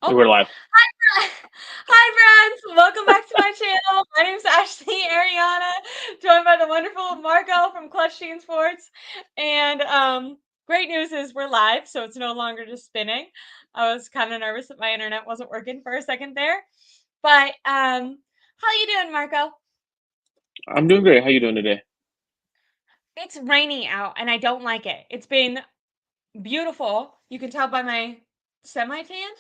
Oh, We're live. hi friends! Welcome back to my channel. My name is Ashley Aireonna, joined by the wonderful Marco from Clutch Teen Sports. And great news is we're live, so it's no longer just spinning. I was kind of nervous that my internet wasn't working for a second there. But how you doing, Marco? I'm doing great. How you doing today? It's raining out and I don't like it. It's been beautiful. You can tell by my semi-tan.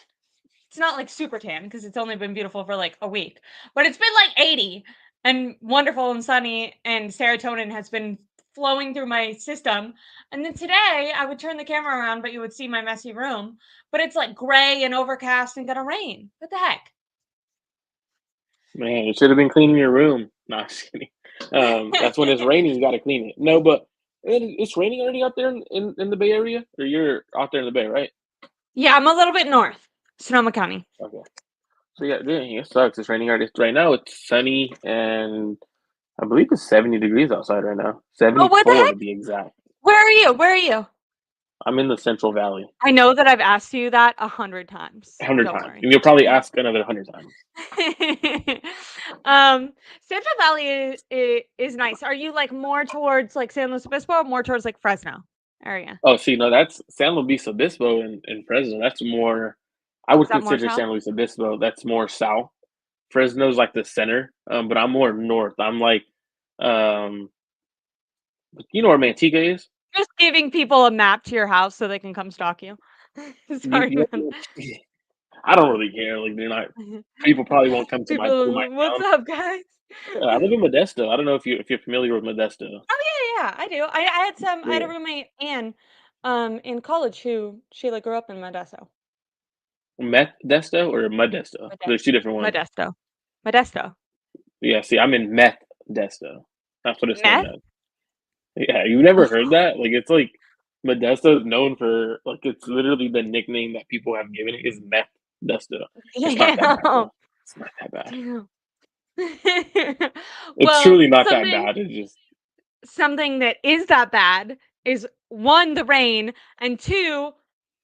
It's not like super tan because it's only been beautiful for like a week, but it's been like 80 and wonderful and sunny, and serotonin has been flowing through my system. And then today I would turn the camera around, but you would see my messy room, but it's like gray and overcast and gonna rain. What the heck? Man, you should have been cleaning your room. No, I'm just kidding. That's when it's raining. You got to clean it. No, but it's raining already out there in the Bay Area, or you're out there in the Bay, right? Yeah, I'm a little bit north, Sonoma County. Okay. So yeah, it sucks. It's raining already. Right now, it's sunny, and I believe it's 70 degrees outside right now. Oh, what the 74 heck? to be exact. Where are you? Where are you? I'm in the Central Valley. I know that I've asked you that 100 times. 100 Don't times, worry. and you'll probably ask another 100 times. Central Valley is nice. Are you like more towards like San Luis Obispo or more towards like Fresno area? Oh, see, no, that's San Luis Obispo and Fresno. That's more. I Is would that more consider south? San Luis Obispo. That's more south. Fresno's like the center, but I'm more north. I'm like, um, you know where Manteca is? Just giving people a map to your house so they can come stalk you. Sorry, man. I don't really care. Like they're not. People probably won't come to my People, what's town. up, guys? I live in Modesto. I don't know if you're familiar with Modesto. Oh yeah, I do. I had some. I had a Yeah, roommate, Anne, in college who she like grew up in Modesto. Modesto or Modesto. There's two different ones. Modesto. Modesto. Yeah, see, I'm in Modesto. That's what it's known Meth. as. Yeah, you never heard that? Like, it's like Modesto is known for like it's literally the nickname that people have given it is Meth Desto. It's not that bad Damn. though. It's not that bad. Damn. It's Well, truly not that something bad. It's just something that is that bad is one, the rain, and two,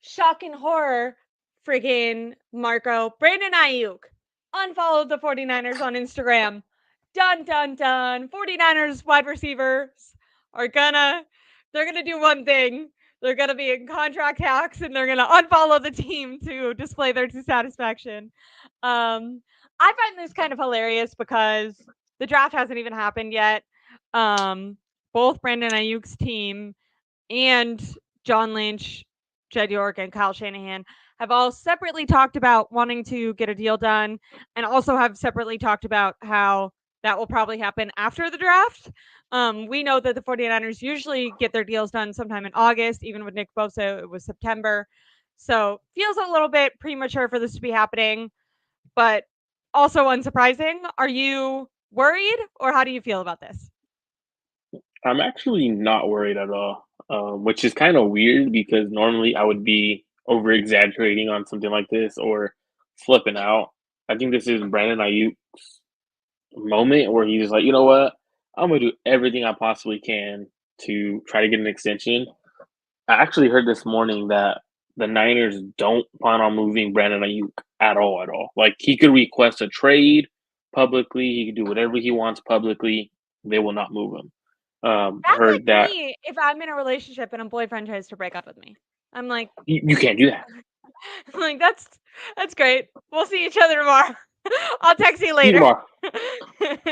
shock and horror, friggin' Marco, Brandon Ayuk unfollowed the 49ers on Instagram. Dun dun dun. 49ers wide receivers are gonna they're gonna do one thing. They're gonna be in contract hacks and they're gonna unfollow the team to display their dissatisfaction. I find this kind of hilarious because the draft hasn't even happened yet. Um, both Brandon Ayuk's team and John Lynch, Jed York, and Kyle Shanahan have all separately talked about wanting to get a deal done and also have separately talked about how that will probably happen after the draft. We know that the 49ers usually get their deals done sometime in August. Even with Nick Bosa, it was September. So feels a little bit premature for this to be happening, but also unsurprising. Are you worried or how do you feel about this? I'm actually not worried at all. Which is kind of weird because normally I would be over exaggerating on something like this or flipping out. I think this is Brandon Ayuk's moment where he's like, you know what? I'm gonna do everything I possibly can to try to get an extension. I actually heard this morning that the Niners don't plan on moving Brandon Ayuk at all, at all. Like he could request a trade publicly, he could do whatever he wants publicly. They will not move him. That's Heard like that me if I'm in a relationship and a boyfriend tries to break up with me. I'm like, you can't do that. I'm like that's great. We'll see each other tomorrow. I'll text you See you later. tomorrow.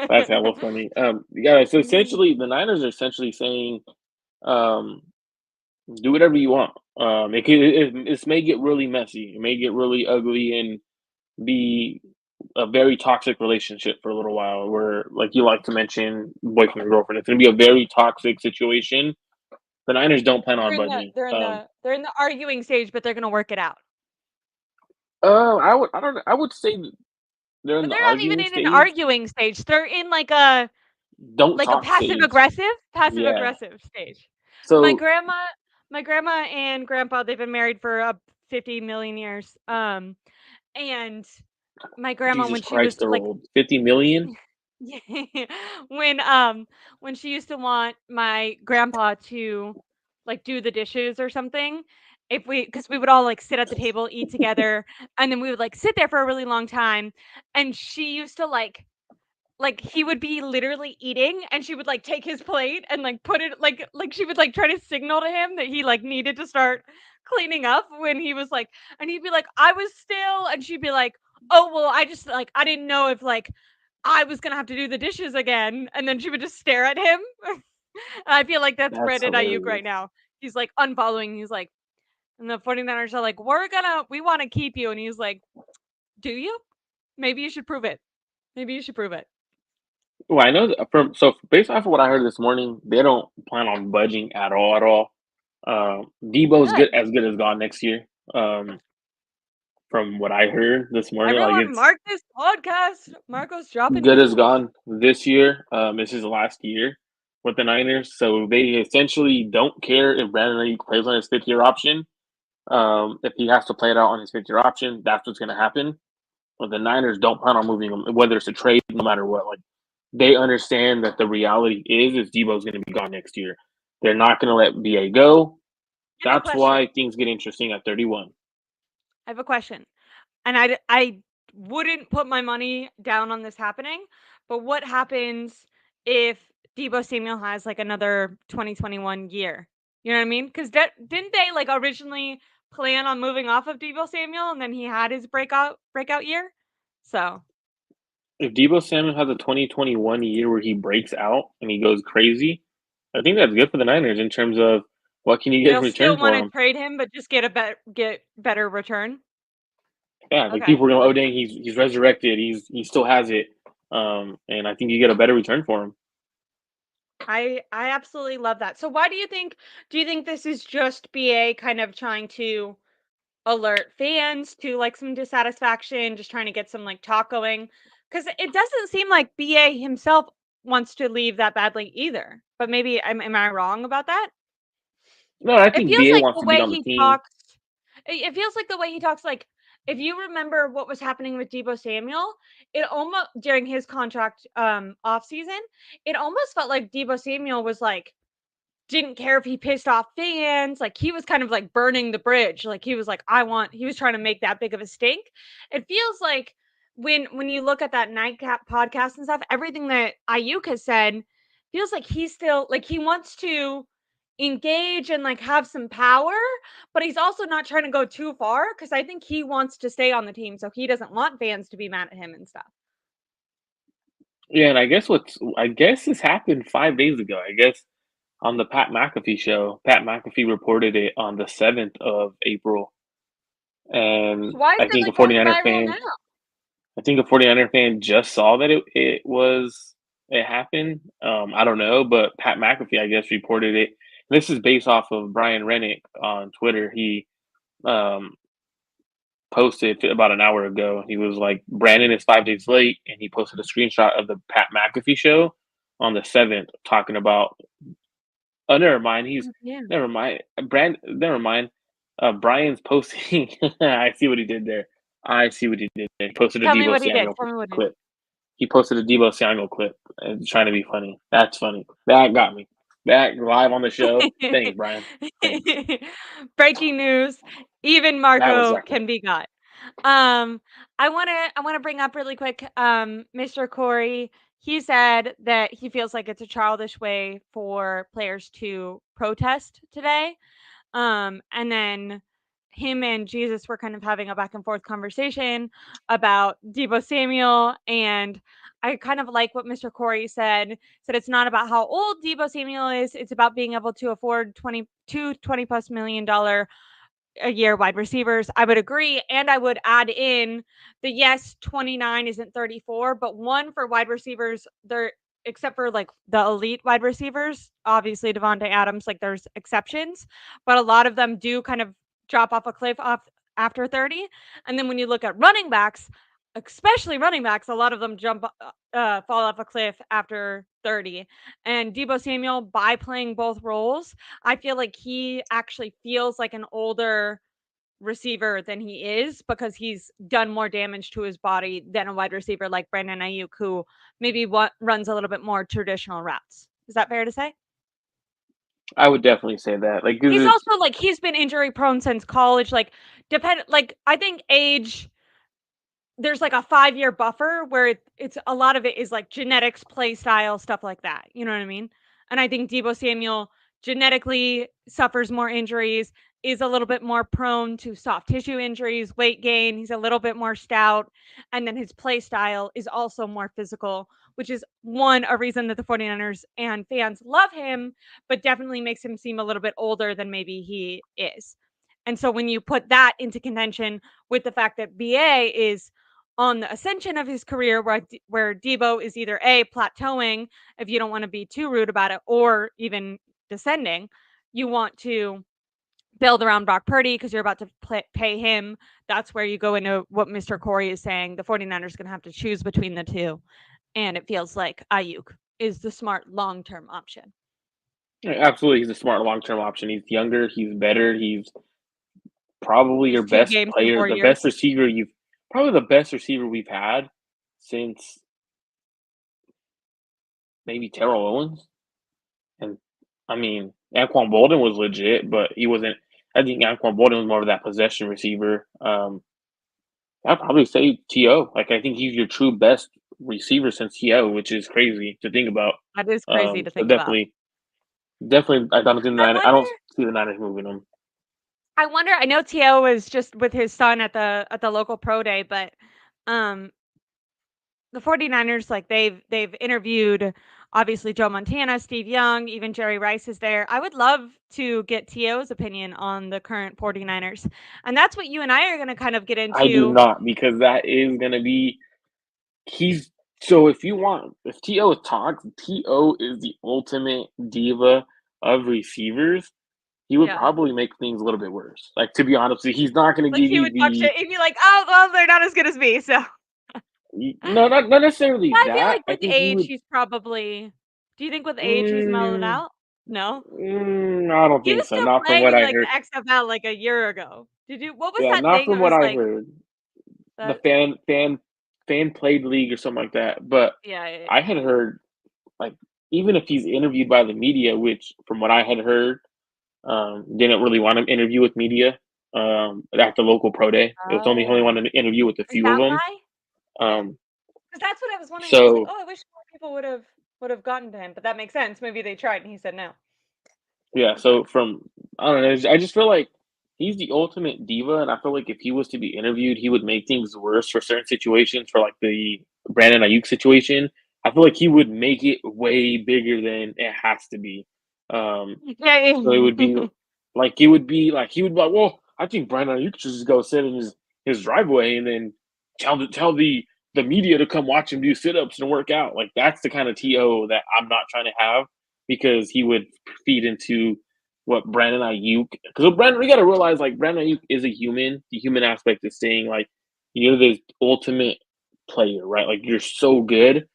That's hella funny. Yeah. So essentially, the Niners are essentially saying, um, do whatever you want. It may get really messy. It may get really ugly and be a very toxic relationship for a little while where like you like to mention boyfriend and girlfriend. It's gonna be a very toxic situation. The Niners don't plan they're on in the budging. they're in the they're in the arguing stage, but they're gonna work it out. I would say they're in But the they're not even arguing in an stage. arguing stage. They're in Don't like a talk passive stage. aggressive passive Yeah. aggressive stage. My So grandma my grandma and grandpa, they've been married for 50 million years. And my grandma Jesus when she Christ, was they're like old. 50 million. yeah, when um when she used to want my grandpa to like do the dishes or something, if we, because we would all like sit at the table, eat together, and then we would like sit there for a really long time. And she used to like he would be literally eating and she would like take his plate and like put it like she would like try to signal to him that he like needed to start cleaning up when he was like, and he'd be like, I was still, and she'd be like, oh well, I just like I didn't know if like I was gonna have to do the dishes again, and then she would just stare at him. I feel like that's That's Brandon Ayuk right hilarious. now. He's like unfollowing. He's like, and the 49ers are like, we want to keep you. And he's like, do you? Maybe you should prove it. Maybe you should prove it. Well, I know that from so based off of what I heard this morning, they don't plan on budging at all. At all. Debo's Good. good as gone next year. Um, from what I heard this morning, like Everyone, it's mark this podcast. Marco's dropping good as news. gone this year. It's his last year with the Niners, so they essentially don't care if Brandon Ayuk plays on his 5th year option. If he has to play it out on his 5th year option, that's what's going to happen. But the Niners don't plan on moving him, whether it's a trade, no matter what. Like they understand that the reality is Debo's going to be gone next year. They're not going to let BA go. I have a That's question. why things get interesting at 31. I have a question. And I wouldn't put my money down on this happening, but what happens if Debo Samuel has like another 2021 year? You know what I mean? Because didn't they like originally plan on moving off of Debo Samuel and then he had his breakout year? So If Debo Samuel has a 2021 year where he breaks out and he goes crazy, I think that's good for the Niners in terms of what can you get in they'll still return want for to him. trade him, but just get better return. Yeah, like Okay. people are going, oh dang, he's resurrected. He still has it. And I think you get a better return for him. I absolutely love that. So why do you think this is just BA kind of trying to alert fans to like some dissatisfaction, just trying to get some like talk going? Because it doesn't seem like BA himself wants to leave that badly either. But maybe am I wrong about that? No, I It think feels BA like wants the to be way on the he team. talks. It feels like the way he talks. Like if you remember what was happening with Debo Samuel, it almost during his contract off season, it almost felt like Debo Samuel was like didn't care if he pissed off fans. Like he was kind of like burning the bridge. Like he was like, he was trying to make that big of a stink. It feels like when you look at that nightcap podcast and stuff, everything that Ayuk has said feels like he's still like he wants to engage and like have some power, but he's also not trying to go too far because I think he wants to stay on the team. So he doesn't want fans to be mad at him and stuff. Yeah, and I guess this happened 5 days ago. I guess on the Pat McAfee show, Pat McAfee reported it on the 7th of April. And Why is I it think a like going 49er viral fan now? I think a 49er fan just saw that it happened. I don't know, but Pat McAfee, I guess, reported it. This is based off of Brian Rennick on Twitter. He um, posted about an hour ago. He was like, Brandon is 5 days late, and he posted a screenshot of the Pat McAfee show on the 7th, talking about. Oh, never mind. Yeah. Never mind. Never mind. Brian's posting. I see what he did there. I see what he did there. He posted a Tell me Debo what he did. Samuel Tell me what he clip. He posted a Debo Samuel clip and trying to be funny. That's funny. That got me. That live on the show. Thanks, Brian. Thanks. Breaking news, even That was Marco epic. can be got. Um, I wanna bring up really quick, Mr. Corey. He said that he feels like it's a childish way for players to protest today. And then him and Jesus were kind of having a back and forth conversation about Debo Samuel. And I kind of like what Mr. Corey said. Said it's not about how old Debo Samuel is, it's about being able to afford 20 plus $1 million a year wide receivers. I would agree. And I would add in the yes, 29 isn't 34, but one for wide receivers, there except for like the elite wide receivers, obviously Devontae Adams, like there's exceptions, but a lot of them do kind of drop off a cliff off after 30. And then when you look at running backs, especially running backs, a lot of them fall off a cliff after 30. And Debo Samuel, by playing both roles, I feel like he actually feels like an older receiver than he is because he's done more damage to his body than a wide receiver like Brandon Ayuk, who maybe runs a little bit more traditional routes. Is that fair to say? I would definitely say that. Like, because He's it's also like he's been injury prone since college. Like I think age there's like a 5-year buffer where it's a lot of it is like genetics, play style, stuff like that. You know what I mean? And I think Debo Samuel genetically suffers more injuries, is a little bit more prone to soft tissue injuries, weight gain. He's a little bit more stout. And then his play style is also more physical, which is a reason that the 49ers and fans love him, but definitely makes him seem a little bit older than maybe he is. And so when you put that into contention with the fact that BA is on the ascension of his career where Debo is either A, plateauing, if you don't want to be too rude about it, or even descending, you want to build around Brock Purdy because you're about to pay him. That's where you go into what Mr. Corey is saying. The 49ers going to have to choose between the two. And it feels like Ayuk is the smart long-term option. absolutely, he's a smart long term option. He's younger, he's better, he's probably He's your two best games in player, 4 years. probably the best receiver we've had since maybe Terrell Owens. And I mean, Anquan Bolden was legit, but he wasn't. I think Anquan Bolden was more of that possession receiver. I'd probably say T.O. Like, I think he's your true best receiver since T.O., which is crazy to think about. That is crazy to So think about. definitely, I I wonder don't see the Niners moving him. I know T.O. was just with his son at the local pro day, but um the 49ers, like they've interviewed obviously Joe Montana, Steve Young, even Jerry Rice is there. I would love to get T.O.'s opinion on the current 49ers. And that's what you and I are going to kind of get I do into. not, because that is going to be he's so if T.O. talks, T.O. is the ultimate diva of receivers. He would Yeah. probably make things a little bit worse. Like, to be honest, he's not going to Like give he you would talk shit. He'd be like, "Oh, well, they're not as good as me." So, no, not necessarily I feel that. like I with think he age would. he's probably Do you think with age he's mellowed Mm, out? No. I don't He think was so. still Not from playing what in I like heard. the XFL like a year ago. Did you What was Yeah, that not thing? from It what was I like heard. The that fan played league or something like that. But yeah, yeah, I had heard, like, even if he's interviewed by the media, which from what I had heard, didn't really want to interview with media. At the local pro day, it was only Oh, wanted to interview with a is few of that them. why? Um, Because that's what I was wondering. I was like, so "Oh, I wish more people would have gotten to him," but that makes sense. Maybe they tried and he said no. yeah, so from I don't know, I just feel like he's the ultimate diva, and I feel like if he was to be interviewed, he would make things worse for certain situations. For like the Brandon Ayuk situation, I feel like he would make it way bigger than it has to be. Um, Yeah, so yeah. it would be like he would be like, well, I think Brandon Ayuk should just go sit in his driveway and then tell the media to come watch him do sit ups and work out. Like, that's the kind of To that I'm not trying to have, because he would feed into what Brandon Ayuk. Because Brandon, we got to realize, like, Brandon Ayuk is a human. The human aspect is saying, like, you're the ultimate player, right? Like, you're so good.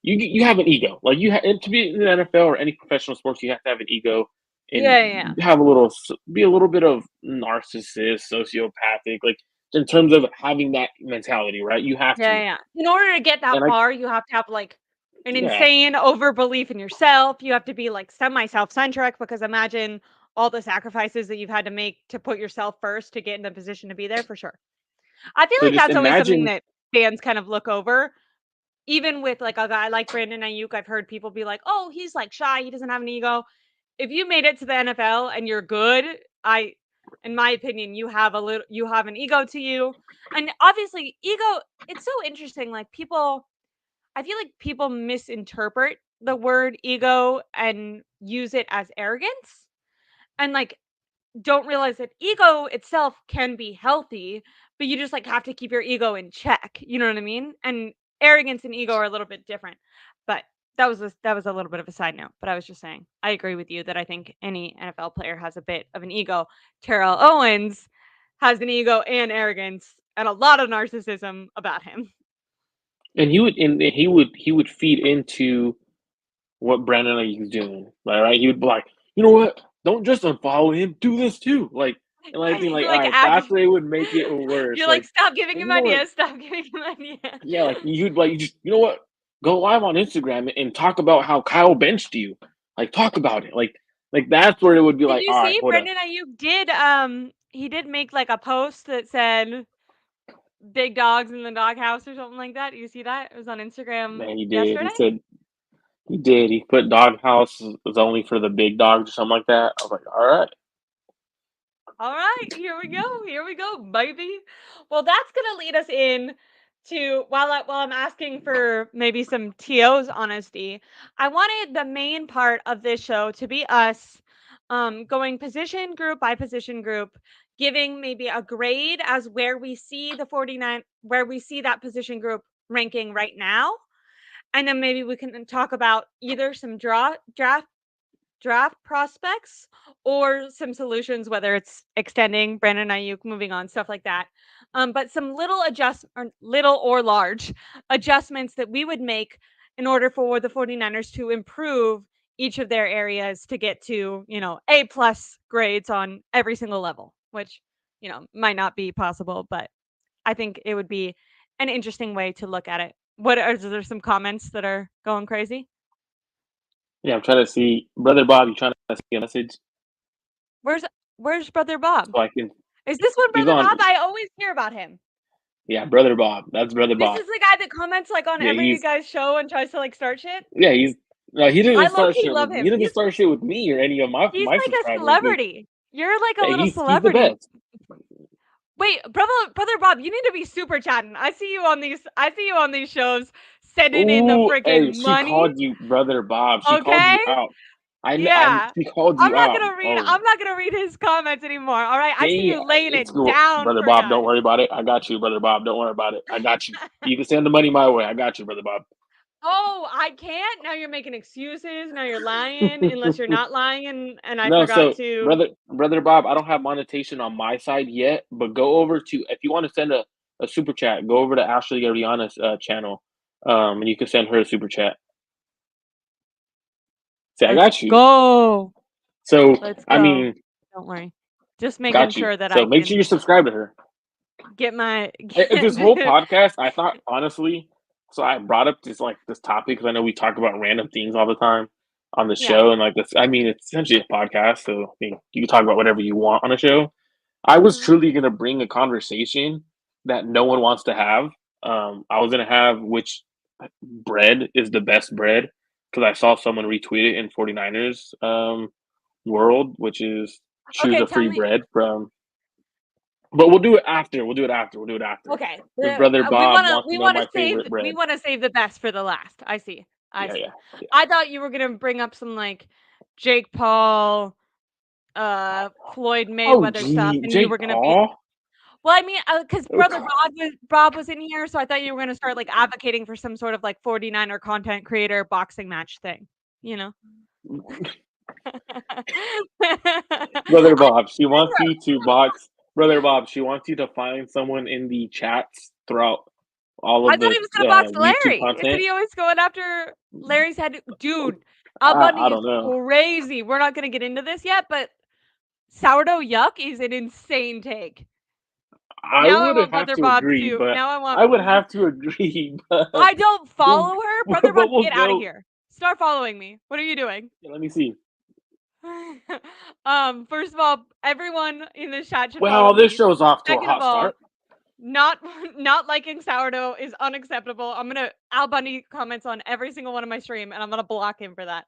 You have an ego. Like, and to be in the NFL or any professional sports, you have to have an ego and Yeah, yeah. have be a little bit of narcissist, sociopathic, like, in terms of having that mentality, right? You have Yeah, to. yeah. In order to get that And far, you have to have like an yeah. insane overbelief in yourself. You have to be like semi self-centric because imagine all the sacrifices that you've had to make to put yourself first to get in the position to be there for sure. I feel So like just that's always something imagine, that fans kind of look over. Even with like a guy like Brandon Ayuk, I've heard people be like, "Oh, he's like shy, he doesn't have an ego." If you made it to the NFL and you're good, in my opinion, you have an ego to you. And obviously, ego, it's so interesting. Like I feel like people misinterpret the word ego and use it as arrogance. And like don't realize that ego itself can be healthy, but you just like have to keep your ego in check. You know what I mean? And arrogance and ego are a little bit different. But that was a little bit of a side note. But I was just saying, I agree with you that I think any NFL player has a bit of an ego. Terrell Owens has an ego and arrogance and a lot of narcissism about him. and he would feed into what Brandon Ayuk's doing. Like, right? He would be like, you know what? Don't just unfollow him. Do this too. Like, and I Yeah, think, you like, all like right, add. that's where it would make it worse. You're like, stop giving Like, him you know what? ideas. Stop giving him ideas. Yeah, like, you'd like, you just, you know what? Go live on Instagram and talk about how Kyle benched you. Like, talk about it. Like, Like that's where it would be Did like, you all right, see hold up. Brendan Ayuk did he did make like a post that said big dogs in the doghouse or something like that? You see that? It was on Instagram Man, he did. He yesterday. said he did. He put doghouse is only for the big dogs or something like that. I was like, all right. All right, here we go. Here we go, baby. Well, that's gonna lead us in to while I'm asking for maybe some TO's honesty. I wanted the main part of this show to be us going position group by position group, giving maybe a grade as where we see the 49 where we see that position group ranking right now. And then maybe we can talk about either some draft prospects or some solutions, whether it's extending Brandon Ayuk, moving on, stuff like that. But some little or large adjustments that we would make in order for the 49ers to improve each of their areas to get to, A plus grades on every single level, which, might not be possible, but I think it would be an interesting way to look at it. Is there some comments that are going crazy? Yeah, I'm trying to see, brother Bob. You trying to see a message Where's where's brother Bob? so I can? Is this one He's Brother on. Bob? I always hear about him. Yeah, brother Bob. That's brother This Bob. is the guy that comments like on Yeah, every he's guy's show and tries to like start shit. yeah he's. No, he I doesn't low start key shit with love me. He him. doesn't start shit with me or any of He's my like a subscribers. Like, celebrity. You're like a yeah, little he's the celebrity. best. Wait, brother Bob, you need to be super chatting. I see you on these shows sending in the Ooh, hey, freaking she money. called you brother Bob. She called Okay? you out. I Yeah. she called you out. Oh, I'm not gonna read his comments anymore. All right. I see hey, you laying it's it cool, down brother for Bob. Don't guys. worry about it. I got you, brother Bob. Don't worry about it. I got you. You can send the money my way. I got you, brother Bob. Oh, I can't? Now you're making excuses. Now you're lying, unless you're not lying and I No, forgot so to. brother Bob, I don't have monetization on my side yet, but go over to if you want to send a super chat, go over to Ashley Aireonna's channel, and you can send her a super chat. Say, I Let's got you. go. So Let's I go. mean, Don't worry. Just making got you. sure that I So make sure can you subscribe to her. get my This whole podcast, I thought honestly, so I brought up this topic because I know we talk about random things all the time on the Yeah. show, and like this, I mean, it's essentially a podcast, so I mean, you can talk about whatever you want on a show. I was Mhm. truly gonna bring a conversation that no one wants to have. I was gonna have which bread is the best bread because I saw someone retweet it in 49ers world, which is choose Okay, a tell free me. bread from. But we'll do it after. We'll do it after. We'll do it after. Okay. Because brother Bob wants to We know want to my save favorite bread. the best for the last. I see. I Yeah, see. yeah, yeah. I thought you were going to bring up some like Jake Paul, Floyd Oh, Mayweather stuff gee, and you Jake were going to be. Paul. Well, I mean, because brother Bob was in here, so I thought you were gonna start like advocating for some sort of like 49er content creator boxing match thing, you know? Brother I Bob, she wants you to box. Brother Bob, she wants you to find someone in the chats throughout all I of thought the he was gonna box YouTube Larry. Isn't content. he always going after Larry's head? Dude, Al I Bundy is don't know. crazy. We're not gonna get into this yet, but sourdough yuck is an insane take. I Now I would want have brother to Bob agree, to. but Now I want. I would have to agree, but I don't we'll, follow her, but brother Bob. we'll Get out of go. here. Start following me. What are you doing? Let me see. First of all, everyone in this chat should follow Well, this me. show's off to a Second of hot all, start. not not liking sourdough is unacceptable. I'm gonna Al Bundy comments on every single one of my stream, and I'm gonna block him for that.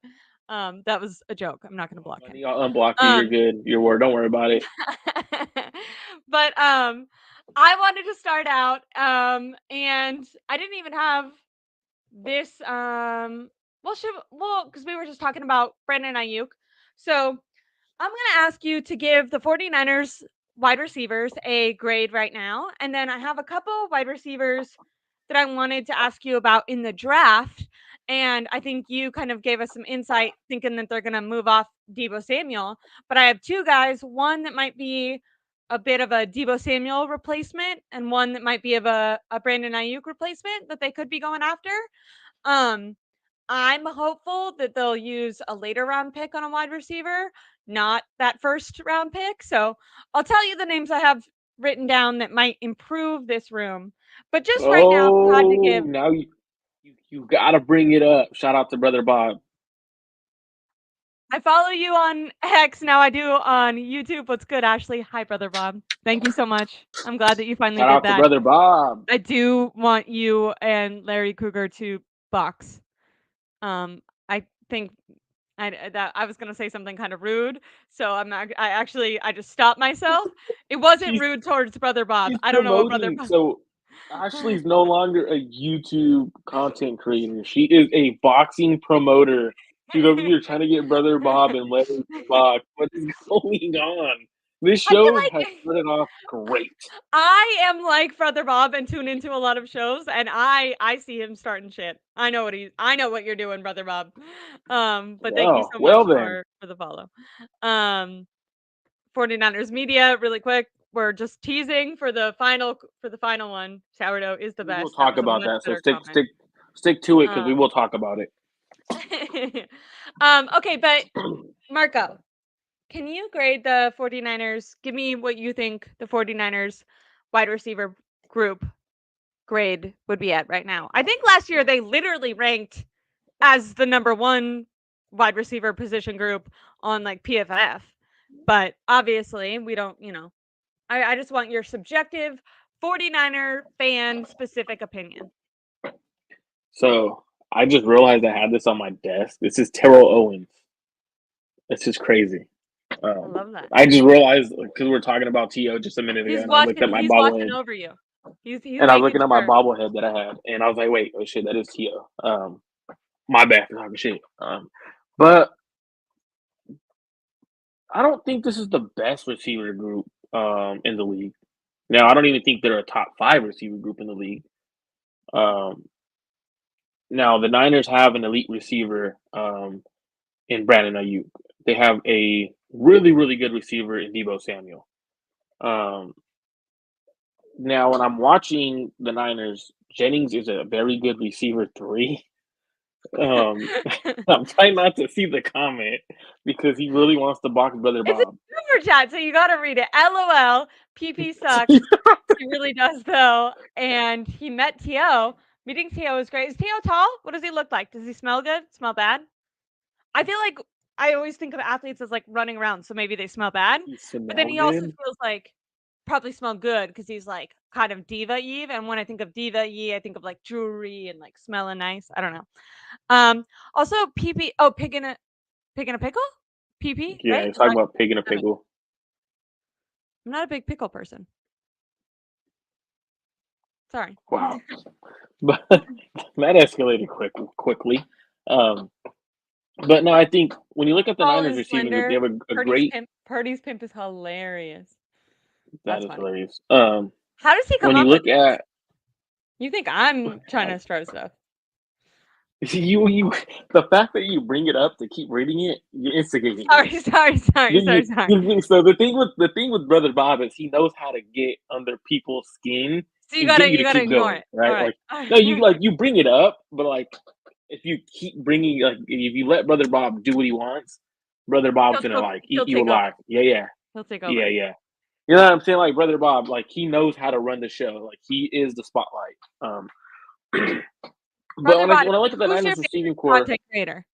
That was a joke. I'm not gonna block him. Money, I'll unblock you. You're Um, good. Your word. Don't worry about it. but I wanted to start out, and I didn't even have this. Because we were just talking about Brandon Ayuk, so I'm going to ask you to give the 49ers wide receivers a grade right now. And then I have a couple wide receivers that I wanted to ask you about in the draft. And I think you kind of gave us some insight thinking that they're going to move off Debo Samuel. But I have two guys, one that might be a bit of a Debo Samuel replacement and one that might be of a Brandon Ayuk replacement that they could be going after. Um, I'm hopeful that they'll use a later round pick on a wide receiver, not that first round pick. So I'll tell you the names I have written down that might improve this room. But just right now, if you had to Oh, give, now you got to bring it up. Shout out to brother Bob. I follow you on X, now I do on YouTube. What's good, Ashley? Hi, brother Bob. Thank you so much. I'm glad that you finally Shout did out to that. brother Bob. I do want you and Larry Kruger to box. I think I was gonna say something kind of rude, so I just stopped myself. It wasn't She's rude towards brother Bob. she's I don't know what brother promoting. Bob. So Ashley's no longer a YouTube content creator. She is a boxing promoter. She's over here trying to get brother Bob and Larry to box. What is going on? This I feel show has like started off great. I am like brother Bob and tune into a lot of shows, and I see him starting shit. I know what you're doing, brother Bob. But thank you Oh, so much well then. for the follow. Um, 49ers media, really quick. We're just teasing for the final one. Sourdough is the We will best. That talk was a about much that. So better stick comment. stick stick to it because we Um, will talk about it. okay, but Marco, can you grade the 49ers? Give me what you think the 49ers wide receiver group grade would be at right now. I think last year they literally ranked as the number one wide receiver position group on like PFF. But obviously, we don't, I just want your subjective 49er fan specific opinion. So I just realized I had this on my desk. This is Terrell Owens. This is crazy. I Um, love that. I just realized because we were talking about To just a minute ago, He's and I looked watching at my he's watching bobblehead, over you. He's and I was making looking at my sure. bobblehead that I had, and I was like, "Wait, oh shit, that is To." My bad for talking shit. But I don't think this is the best receiver group in the league. Now, I don't even think they're a top five receiver group in the league. Um, Now, the Niners have an elite receiver in Brandon Ayuk. They have a really, really good receiver in Debo Samuel. Um, Now, when I'm watching the Niners, Jennings is a very good receiver three. Um, I'm trying not to see the comment because he really wants to box Brother It's a Bob. super chat, so you gotta read it. LOL. PP sucks. He really does though. And he met T.O. Meeting T.O. is great. Is T.O. tall? What does he look like? Does he smell good? Smell bad? I feel like I always think of athletes as like running around, so maybe they smell bad. He But then smell he also good. feels like probably smell good because he's like kind of diva Eve. And when I think of diva Eve, I think of like jewelry and like smelling nice. I don't know. Also PP. Oh, pig in a pickle. PP, Yeah, right? he's Is talking that about pig in a that makes, pickle. I'm not a big pickle person. Sorry. Wow, but that escalated quickly. Um, but no, I think when you look at the Tall Niners and receiving group, they slender. have a great. Purdy's pimp is hilarious. That That's is funny. hilarious. How does he come When you up with look this? at You think I'm trying to start stuff? you, the fact that you bring it up to keep reading it, you're instigating me. Sorry. So the thing with Brother Bob is he knows how to get under people's skin So you and get gotta you to you gotta keep ignore going, it. All right? right. Like no, you bring it up, but like if you keep bringing like if you let Brother Bob do what he wants, Brother Bob's gonna like eat He'll you take over. alive. Yeah, He'll take yeah, over. yeah. You know what I'm saying? Like Brother Bob, like he knows how to run the show. Like he is the spotlight. But Brother when I Bod, when I look at the who's your Niners favorite receiving core, content creator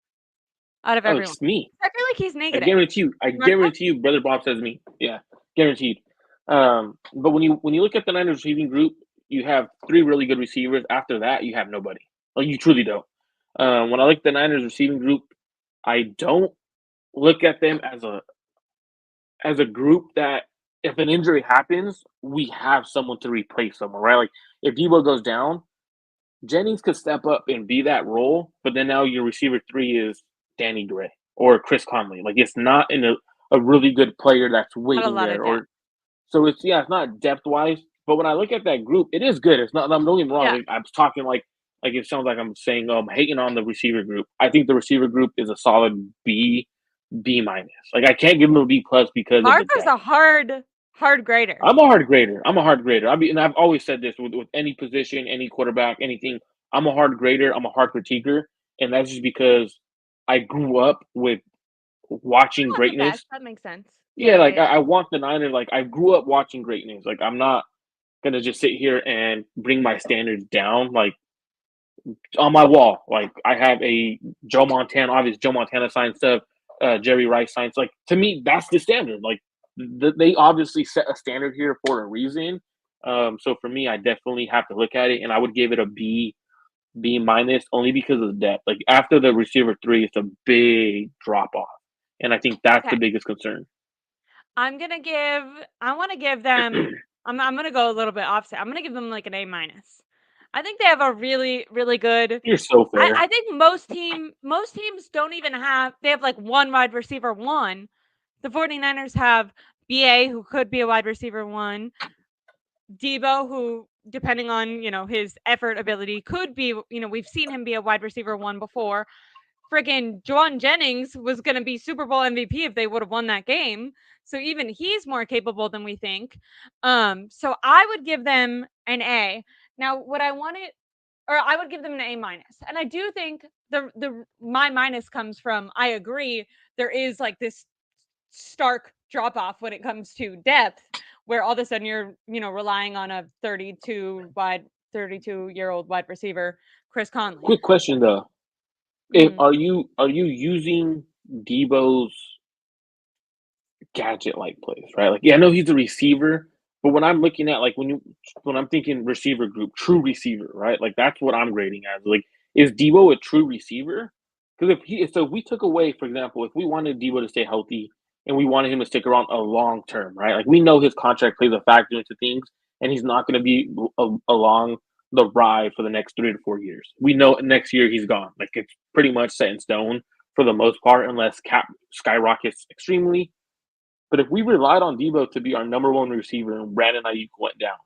out of oh, everyone? it's me. I feel like he's I negative. guarantee you. I Marco? guarantee you, Brother Bob says me. Yeah, guaranteed. But when you look at the Niners receiving group, you have three really good receivers. After that, you have nobody. Like you truly don't. When I look at the Niners receiving group, I don't look at them as a group that if an injury happens, we have someone to replace someone, right? Like if Debo goes down, Jennings could step up and be that role, but then now your receiver three is Danny Gray or Chris Conley. Like it's not in a really good player that's Not a waiting lot of there. depth. Or so it's not depth wise. But when I look at that group, it is good. It's not. Don't get me wrong. Yeah. Like, I'm talking like it sounds like I'm saying I'm hating on the receiver group. I think the receiver group is a solid B minus. Like I can't give them a B plus because of the Marco's depth. a hard grader. I'm a hard grader. I'm a hard grader. And I've always said this with any position, any quarterback, anything. I'm a hard grader. I'm a hard critiquer, and that's just because I grew up with You watching want the best. greatness. That makes sense. Yeah, Yeah. like I want the Niners. Like I grew up watching greatness. Like I'm not gonna just sit here and bring my standards down. Like on my wall, like I have a Joe Montana, obvious Joe Montana signed stuff. Jerry Rice signs. Like to me, that's the standard. Like they obviously set a standard here for a reason. So for me, I definitely have to look at it, and I would give it a B minus only because of the depth. Like after the receiver three, it's a big drop off, and I think that's Okay. the biggest concern. I'm gonna give. I want to give them. I'm gonna go a little bit opposite. I'm gonna give them like an A minus. I think they have a really really good. You're so I fair. think most teams don't even have. They have like one wide receiver one. The 49ers have BA who could be a wide receiver one. Debo who, depending on his effort ability, could be. We've seen him be a wide receiver one before. Friggin' Juwan Jennings was going to be Super Bowl MVP if they would have won that game. So even he's more capable than we think. So I would give them an A. Now, what I wanted, or I would give them an A minus. And I do think the my minus comes from, I agree, there is like this stark drop off when it comes to depth, where all of a sudden you're relying on a 32-year-old wide receiver, Chris Conley. Quick question though: If Mhm. are you using Debo's gadget like plays, right? Like, yeah, I know he's a receiver, but when I'm looking at like when I'm thinking receiver group, true receiver, right? Like that's what I'm grading as. Like, is Debo a true receiver? Because if we took away, for example, if we wanted Debo to stay healthy and we wanted him to stick around a long term, right? Like we know his contract plays a factor into things, and he's not going to be along the ride for the next 3 to 4 years. We know next year he's gone. Like it's pretty much set in stone for the most part, unless cap skyrockets extremely. But if we relied on Debo to be our number one receiver and Brandon Ayuk went down,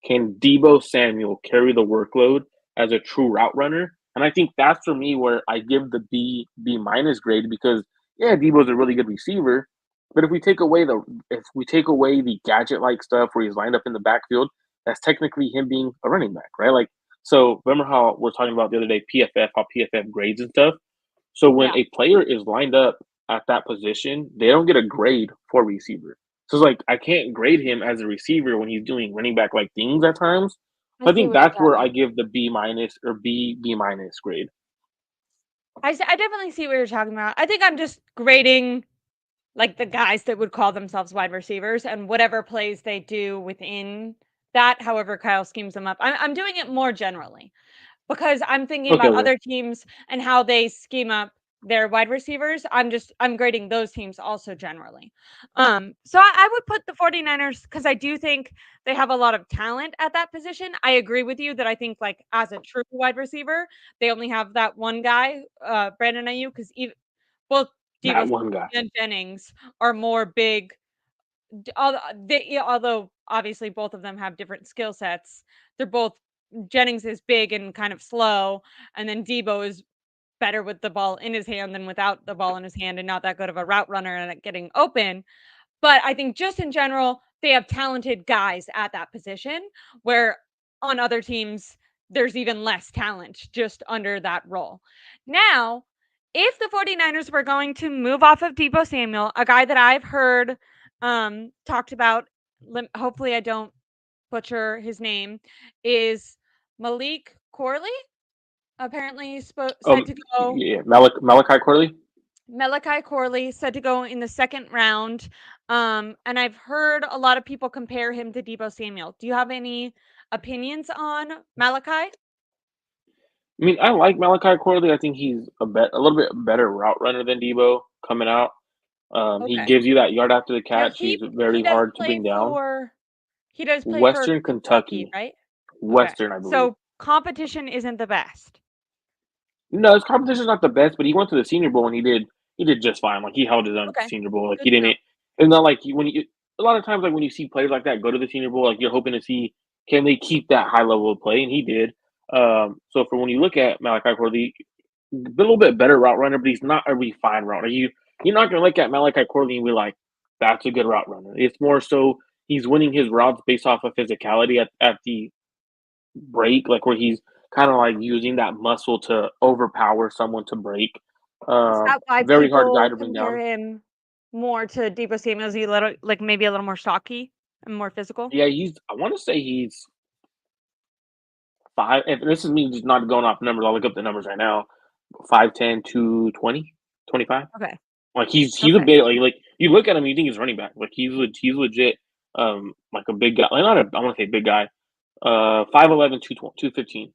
can Debo Samuel carry the workload as a true route runner? And I think that's for me where I give the B minus grade because yeah, Debo's a really good receiver. But if we take away the gadget like stuff where he's lined up in the backfield, that's technically him being a running back, right? Like so remember how we're talking about the other day PFF, how PFF grades and stuff? So when Yeah, a player is lined up at that position, they don't get a grade for receiver. So it's like I can't grade him as a receiver when he's doing running back like things at times. I So I see think what you're that's where talking I about. give the B minus or B minus grade. I definitely see what you're talking about. I think I'm just grading like the guys that would call themselves wide receivers and whatever plays they do within that, however Kyle schemes them up. I'm doing it more generally because I'm thinking Okay, about okay. other teams and how they scheme up their wide receivers. I'm grading those teams also generally. So I would put the 49ers because I do think they have a lot of talent at that position. I agree with you that I think like as a true wide receiver, they only have that one guy, Brandon Ayuk, because both That Debo one guy. and Jennings are more big. Although obviously both of them have different skill sets, they're both Jennings is big and kind of slow, and then Debo is better with the ball in his hand than without the ball in his hand, and not that good of a route runner and at getting open. But I think just in general, they have talented guys at that position, where on other teams, there's even less talent just under that role. Now, if the 49ers were going to move off of Debo Samuel, a guy that I've heard talked about, hopefully I don't butcher his name, is Malik Corley. Apparently said to go. Yeah, Malachi Corley. Malachi Corley said to go in the second round. And I've heard a lot of people compare him to Debo Samuel. Do you have any opinions on Malachi? I mean, I like Malachi Corley. I think he's a little bit better route runner than Debo coming out. He Okay. gives you that yard after the Now catch. He's very hard to bring down. he does play for Western Kentucky, Kentucky, right? Okay. Western, I believe. So competition isn't the best. No, his competition's not the best, but he went to the Senior Bowl and he did just fine. Like he held his own at the Okay. Senior Bowl. Like Good he to know. didn't. It's not like when you a lot of times like when you see players like that go to the Senior Bowl, like you're hoping to see can they keep that high level of play, and he did. So for when you look at Malachi Corley, a little bit better route runner, but he's not a refined route runner. You're not gonna look at Malachi Corley and be like, that's a good route runner. It's more so he's winning his routes based off of physicality at the break, like where he's kind of like using that muscle to overpower someone to break. Is that why Very hard guy people to bring compare down. him more to Debo Samuel? Is he like maybe a little more stocky and more physical? Yeah, he's. I want to say he's five. If this is me just not going off numbers, I'll look up the numbers right now. 5'10", 220, 25. Okay. Like he's a Okay. bit like you look at him, you think he's running back. Like he's legit, like a big guy. Like not a I want to say big guy. 5'11", 215.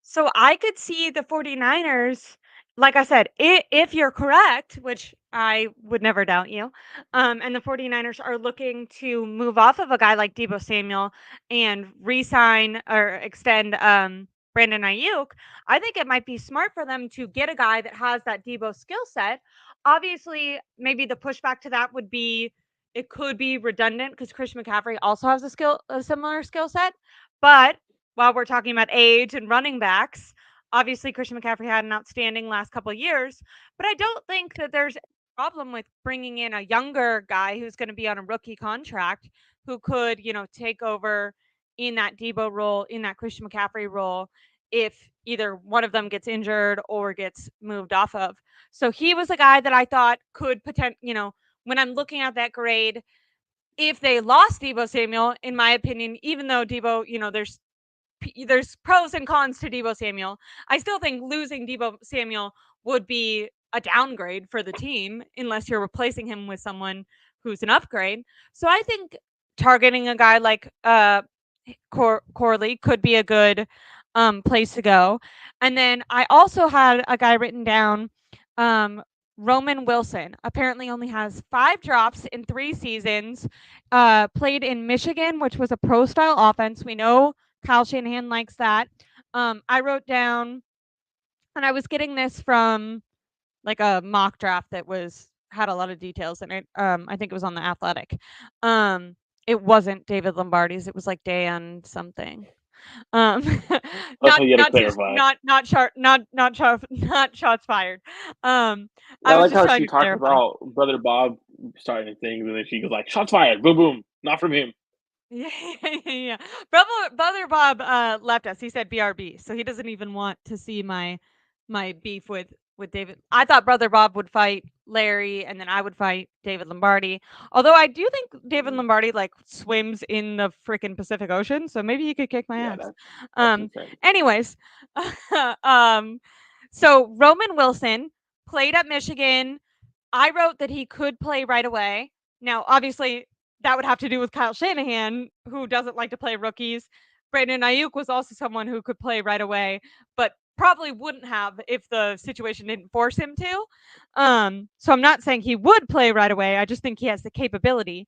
So I could see the 49ers, like I said, if you're correct, which I would never doubt you, and the 49ers are looking to move off of a guy like Debo Samuel and re-sign or extend Brandon Ayuk, I think it might be smart for them to get a guy that has that Debo skill set. Obviously, maybe the pushback to that would be it could be redundant because Christian McCaffrey also has a similar skill set, but while we're talking about age and running backs, obviously Christian McCaffrey had an outstanding last couple of years, but I don't think that there's a problem with bringing in a younger guy who's going to be on a rookie contract who could, take over in that Debo role, in that Christian McCaffrey role, if either one of them gets injured or gets moved off of. So he was a guy that I thought could when I'm looking at that grade, if they lost Debo Samuel, in my opinion, even though Debo, there's pros and cons to Debo Samuel. I still think losing Debo Samuel would be a downgrade for the team unless you're replacing him with someone who's an upgrade. So I think targeting a guy like Corley could be a good place to go. And then I also had a guy written down, um, Roman Wilson. Apparently only has 5 drops in 3 seasons. Played in Michigan, which was a pro style offense. We know Kyle Shanahan likes that. I wrote down, and I was getting this from like a mock draft that had a lot of details in it. I think it was on the Athletic. It wasn't David Lombardi's. It was like Dan something. Um, That's not what you got to not too clarify. not sharp not shots fired. I I was like just how trying she to talked clarify. about Brother Bob starting things, and then she goes like, "Shots fired! Boom, boom! Not from him." Yeah, yeah. Brother Bob left us. He said BRB, so he doesn't even want to see my beef with David. I thought Brother Bob would fight Larry, and then I would fight David Lombardi. Although I do think David Lombardi like swims in the freaking Pacific Ocean, so maybe he could kick my Yeah, ass. that's Um. insane. Anyways, um. So Roman Wilson played at Michigan. I wrote that he could play right away. Now, obviously, that would have to do with Kyle Shanahan, who doesn't like to play rookies. Brandon Ayuk was also someone who could play right away, but probably wouldn't have if the situation didn't force him to. So I'm not saying he would play right away. I just think he has the capability.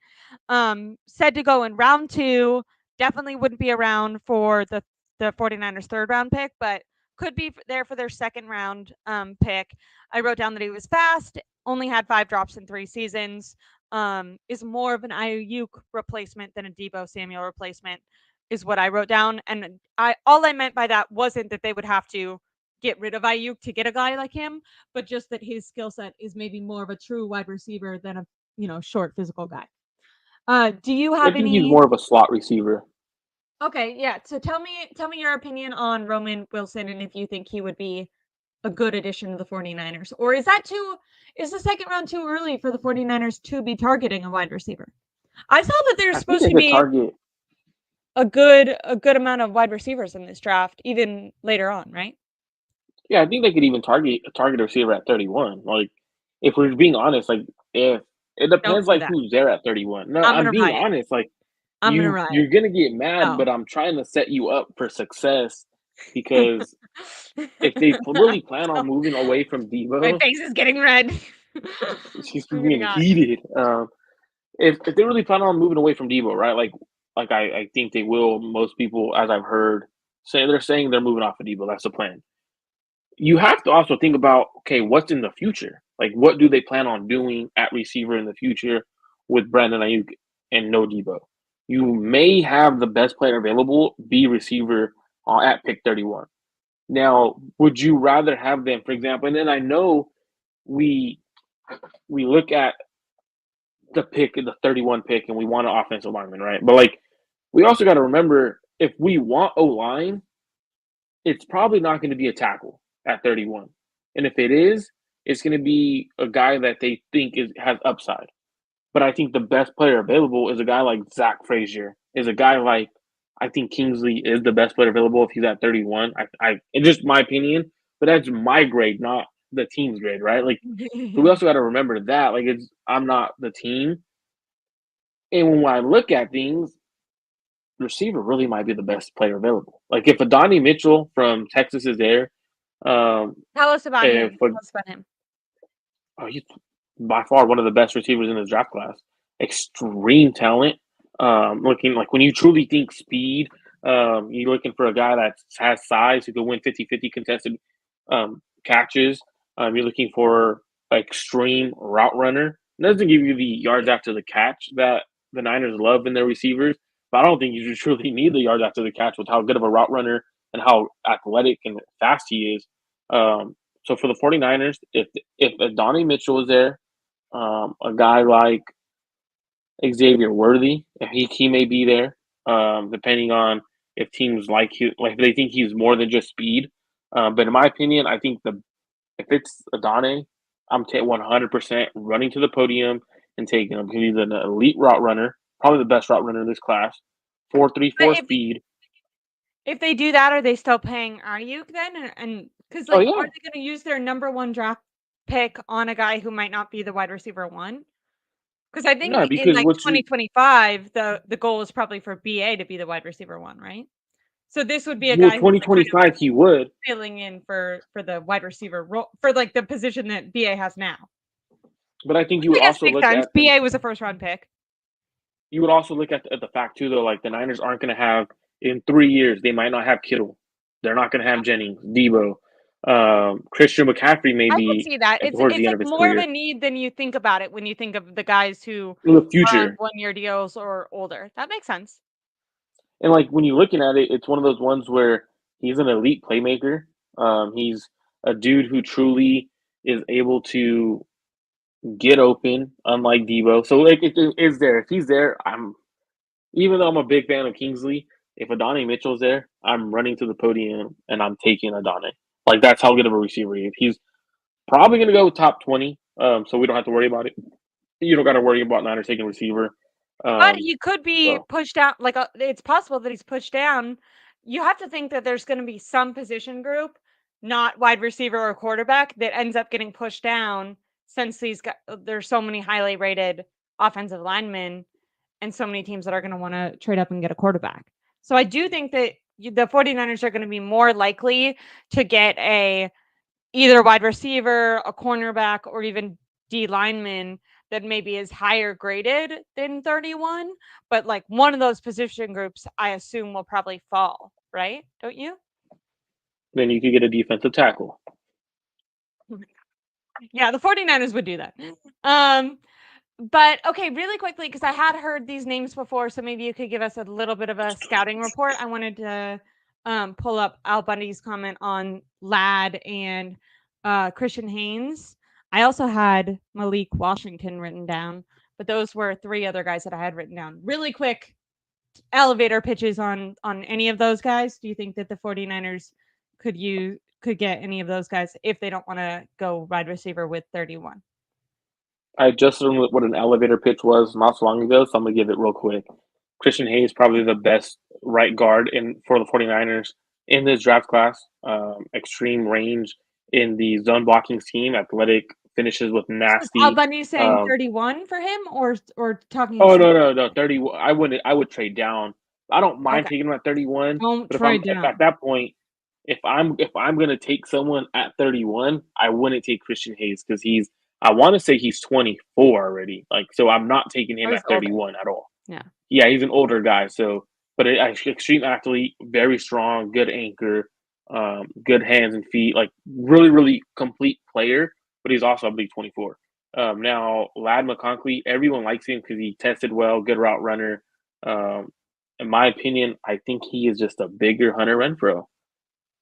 Said to go in round 2. Definitely wouldn't be around for the 49ers third round pick, but could be there for their second round pick. I wrote down that he was fast, only had 5 drops in 3 seasons, is more of an Ayuk replacement than a Debo Samuel replacement, is what I wrote down. And all I meant by that wasn't that they would have to get rid of Ayuk to get a guy like him, but just that his skill set is maybe more of a true wide receiver than a short physical guy. Do you I have think he's any? more of a slot receiver. Okay, yeah. So tell me your opinion on Roman Wilson and if you think he would be a good addition to the 49ers. Or is the second round too early for the 49ers to be targeting a wide receiver? I saw that there's I think supposed they to could be target. a good amount of wide receivers in this draft, even later on, right? Yeah, I think they could even target a receiver at 31. Like, if we're being honest, like if it Don't depends, do like that. who's there at 31. No, I'm I'm gonna being riot. honest. Like I'm gonna you're riot. gonna get mad, No. but I'm trying to set you up for success because if they really plan on Oh, moving away from my Debo, face is getting red. she's I'm getting being hot. heated. If they really plan on moving away from Debo, right? Like I think they will. Most people, as I've heard, they're saying they're moving off of Debo. That's the plan. You have to also think about, okay, what's in the future? Like, what do they plan on doing at receiver in the future with Brandon Ayuk and no Debo? You may have the best player available be receiver at pick 31. Now, would you rather have them, for example? And then I know we we look at the 31 pick, and we want an offensive lineman, right? But like, we also got to remember if we want O line, it's probably not going to be a tackle at 31. And if it is, it's going to be a guy that they think has upside. But I think the best player available is a guy like Zach Frazier, is a guy like I think Kingsley is the best player available if he's at 31. I it's just my opinion, but that's my grade, not the team's grade, right? Like, so we also got to remember that, like, I'm not the team, and when I look at things, receiver really might be the best player available. Like, if Adonai Mitchell from Texas is there, um, Tell us about if him. Tell us about him. he's by far one of the best receivers in his draft class. Extreme talent. Looking like when you truly think speed, you're looking for a guy that has size who can win 50-50 contested catches. You're looking for an extreme route runner. It doesn't give you the yards after the catch that the Niners love in their receivers, but I don't think you truly need the yards after the catch with how good of a route runner and how athletic and fast he is. So for the 49ers, if Donnie Mitchell is there, a guy like Xavier Worthy, if he may be there, depending on if teams like if they think he's more than just speed. But in my opinion, I think the if it's Adane, I'm 100% running to the podium and taking him because he's an elite route runner, probably the best route runner in this class. 4.34 But speed. if they do that, are they still paying Ayuk then? And because Oh like, are yeah, they going to use their number one draft pick on a guy who might not be the wide receiver one? Because I think no, in because like what you 2025, the goal is probably for BA to be the wide receiver one, right? So this would be a well guy who's like kind of 2025 he would, filling in for the wide receiver role for like the position that BA has now. but I think Which you would I guess also makes look sense. at the BA was a first round pick. you would also look at the fact too, though, like the Niners aren't going to have in 3 years. They might not have Kittle. They're not going to have Jennings, Debo, Christian McCaffrey, I could maybe see that. towards It's the end like of his more of a career need than you think about it when you think of the guys who in the are on future. 1 year deals or older. That makes sense. And like when you're looking at it, it's one of those ones where he's an elite playmaker. He's a dude who truly is able to get open, unlike Debo. So like, it is there. If he's there, I'm even though I'm a big fan of Kingsley, if Adonai Mitchell's there, I'm running to the podium and I'm taking Adonai. Like that's how good of a receiver he is. He's probably going to go top 20, so we don't have to worry about it. You don't got to worry about Niners taking receiver. But Um, he could be so pushed down. Like it's possible that he's pushed down. You have to think that there's going to be some position group, not wide receiver or quarterback, that ends up getting pushed down since there's so many highly rated offensive linemen and so many teams that are going to want to trade up and get a quarterback. So I do think that the 49ers are going to be more likely to get a either wide receiver, a cornerback, or even D lineman that maybe is higher graded than 31. But like one of those position groups, I assume will probably fall, right? Don't you? then you could get a defensive tackle. Yeah, the 49ers would do that. Um, But okay, really quickly, because I had heard these names before, so maybe you could give us a little bit of a scouting report. I wanted to pull up Al Bundy's comment on Ladd and Christian Haynes. I also had Malik Washington written down, but those were three other guys that I had written down. Really quick elevator pitches on any of those guys. Do you think that the 49ers could get any of those guys if they don't want to go wide receiver with 31? I just learned what an elevator pitch was not so long ago, so I'm gonna give it real quick. Christian Hayes probably the best right guard in for the 49ers in this draft class. Extreme range in the zone blocking scheme, athletic finishes with So is Al nasty. Bundy saying Um, 31 for him or talking oh straight? no 30. I would trade down. I don't mind Okay. taking him at 31, Don't but trade if at down. that point if I'm gonna take someone at 31, I wouldn't take Christian Hayes because I want to say he's 24 already. Like so, I'm not taking Oh, him he's at older. 31 at all. Yeah. Yeah, he's an older guy, so but extreme athlete, very strong, good anchor, good hands and feet, like really complete player. But he's also a big 24. Now, Ladd McConkey, everyone likes him because he tested well, good route runner. Um, in my opinion, I think he is just a bigger Hunter Renfro.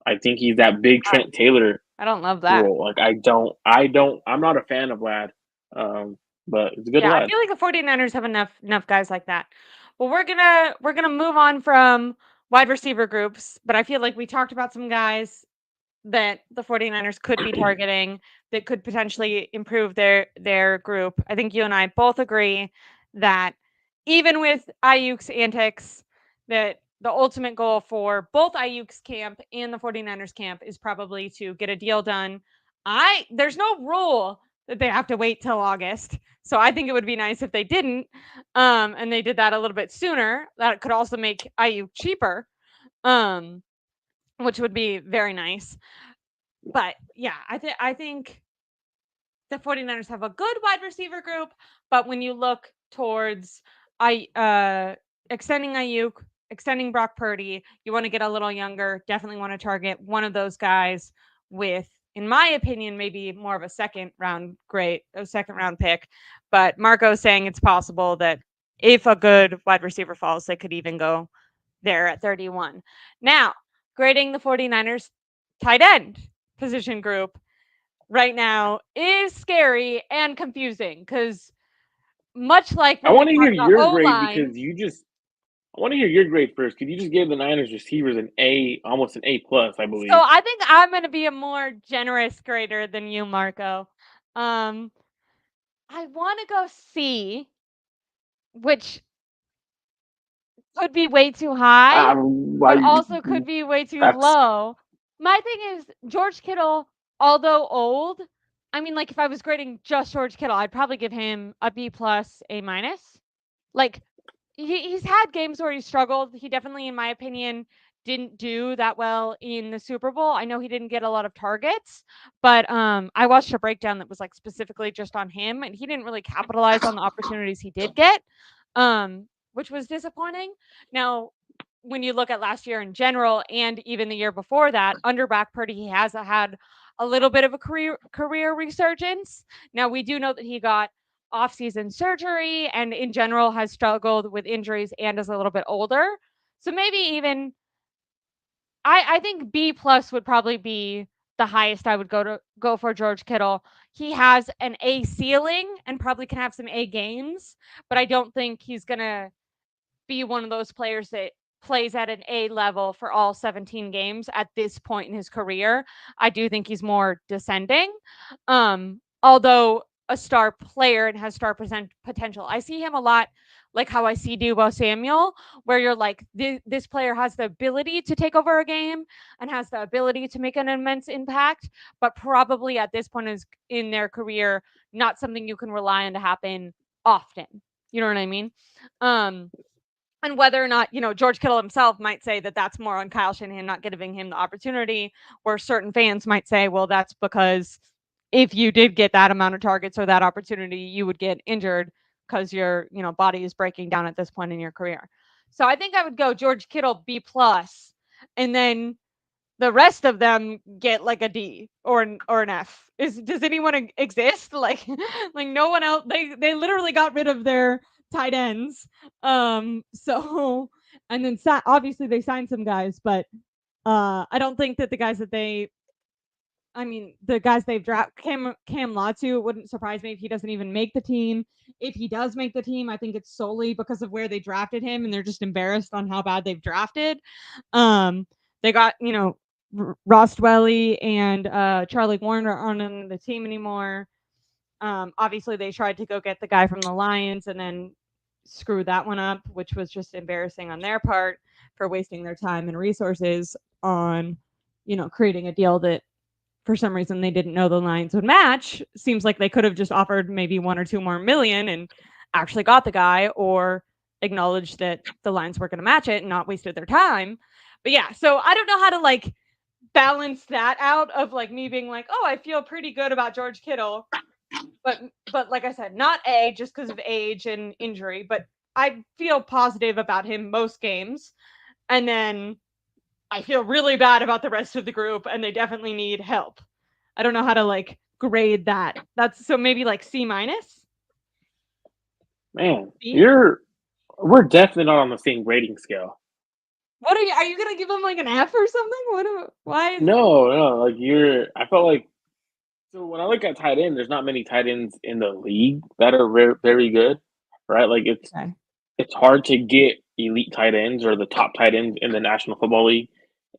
I think he's that big Wow. Trent Taylor I don't love that. role. Like I'm not a fan of Ladd, but it's a good Yeah, I lad. feel like the 49ers have enough guys like that. Well, we're gonna move on from wide receiver groups, but I feel like we talked about some guys that the 49ers could be targeting that could potentially improve their group. I think you and I both agree that even with Ayuk's antics, that the ultimate goal for both Ayuk's camp and the 49ers camp is probably to get a deal done There's no rule that they have to wait till August. So I think it would be nice if they didn't. And they did that a little bit sooner. That could also make IU cheaper. Um, which would be very nice. But yeah, I think the 49ers have a good wide receiver group, but when you look towards I extending Ayuk, extending Brock Purdy, you want to get a little younger, definitely want to target one of those guys with, in my opinion, maybe more of a second round pick. But Marco's saying it's possible that if a good wide receiver falls, they could even go there at 31. Now, grading the 49ers tight end position group right now is scary and confusing because much like I when we want to hear talked about your O grade line, because I want to hear your grade first. Could you just give the Niners receivers an A, almost an A plus, I so believe. I think I'm going to be a more generous grader than you, Marco. Um, I want to go C, which could be way too high, but Like also could be way too that's low. My thing is George Kittle, although old, I mean, like if I was grading just George Kittle, I'd probably give him a B plus, A minus. Like he's had games where he struggled. He definitely, in my opinion, didn't do that well in the Super Bowl. I know he didn't get a lot of targets, but I watched a breakdown that was like specifically just on him, and he didn't really capitalize on the opportunities he did get, which was disappointing. Now, when you look at last year in general, and even the year before that, under Brock Purdy, he has had a little bit of a career resurgence. Now we do know that he got off-season surgery and in general has struggled with injuries and is a little bit older. So maybe even I think B plus would probably be the highest I would go for George Kittle. He has an A ceiling and probably can have some A games, but I don't think he's gonna be one of those players that plays at an A level for all 17 games at this point in his career. I do think he's more descending. Although a star player and has star potential. I see him a lot like how I see Debo Samuel, where you're like, this player has the ability to take over a game and has the ability to make an immense impact, but probably at this point in their career, not something you can rely on to happen often. You know what I mean? Um, and whether or not, George Kittle himself might say that that's more on Kyle Shanahan not giving him the opportunity, where certain fans might say, well, that's because if you did get that amount of targets or that opportunity, you would get injured because your, body is breaking down at this point in your career. So I think I would go George Kittle B plus, and then the rest of them get like a D or an F. Does anyone exist? Like like no one else. They literally got rid of their tight ends. So and then obviously they signed some guys, but I don't think that the guys that the guys they've drafted, Cam Latu, it wouldn't surprise me if he doesn't even make the team. If he does make the team, I think it's solely because of where they drafted him, and they're just embarrassed on how bad they've drafted. Um, they got Ross Dwelly and Charlie Warner aren't on the team anymore. Obviously, they tried to go get the guy from the Lions and then screw that one up, which was just embarrassing on their part for wasting their time and resources on, creating a deal that for some reason they didn't know the Lions would match. Seems like they could have just offered maybe 1 or 2 more million and actually got the guy, or acknowledged that the Lions were going to match it and not wasted their time. But yeah, so I don't know how to like balance that out of like me being like, oh, I feel pretty good about George Kittle, but like I said, not A just because of age and injury, but I feel positive about him most games. And then I feel really bad about the rest of the group and they definitely need help. I don't know how to like grade that. That's so maybe like C minus? man, C? we're definitely not on the same grading scale. What are you gonna give him like an F or something? Why is No, like I felt like so when I look at tight end, there's not many tight ends in the league that are very good, right? Like okay. it's hard to get elite tight ends or the top tight ends in the National Football League,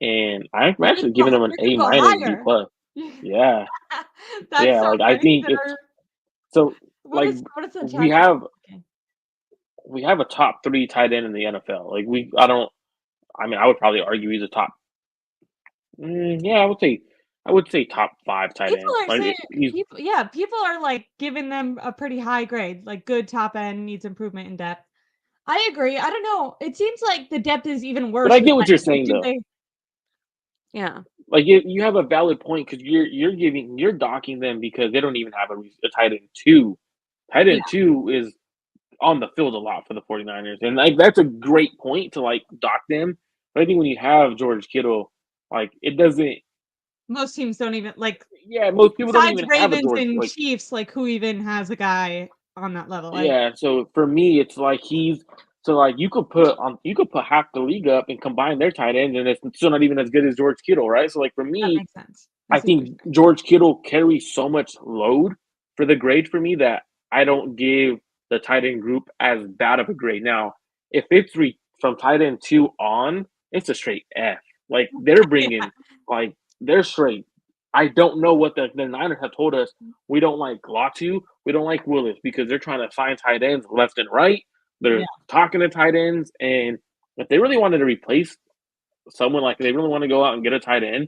and I'm actually giving them an You're A gonna go minus B higher. plus. Yeah, That's yeah. so Like I funny think that it's so what like is the we chat just have okay. we have a top three tight end in the NFL. Like I don't. I mean, I would probably argue he's a top. Yeah, I would say I would say top 5 tight People ends. are saying Like he's people are like giving them a pretty high grade, like good top end, needs improvement in depth. I agree. I don't know. It seems like the depth is even but worse I with get what tight you're ends. Like, saying do though. they? Yeah. Like you have a valid point because you're docking them because they don't even have a tight end two. Tight Yeah. end two is on the field a lot for the 49ers. And like that's a great point to like dock them. But I think when you have George Kittle, like it doesn't Most teams don't even like yeah, most people don't besides even have a Ravens George and like Chiefs, like who even has a guy on that level? I yeah, so for me it's like he's so like you could put half the league up and combine their tight ends and it's still not even as good as George Kittle, right? So like for that me, makes sense. I I see what you're think saying. George Kittle carries so much load for the grade for me that I don't give the tight end group as bad of a grade. Now, if it's from tight end two on, it's a straight F. Like they're Yeah. bringing, like they're straight. I don't know what the Niners have told us. We don't like Latu. We don't like Willis because they're trying to sign tight ends left and right. Yeah. They're talking to tight ends, and if they really wanted to replace someone like they really want to go out and get a tight end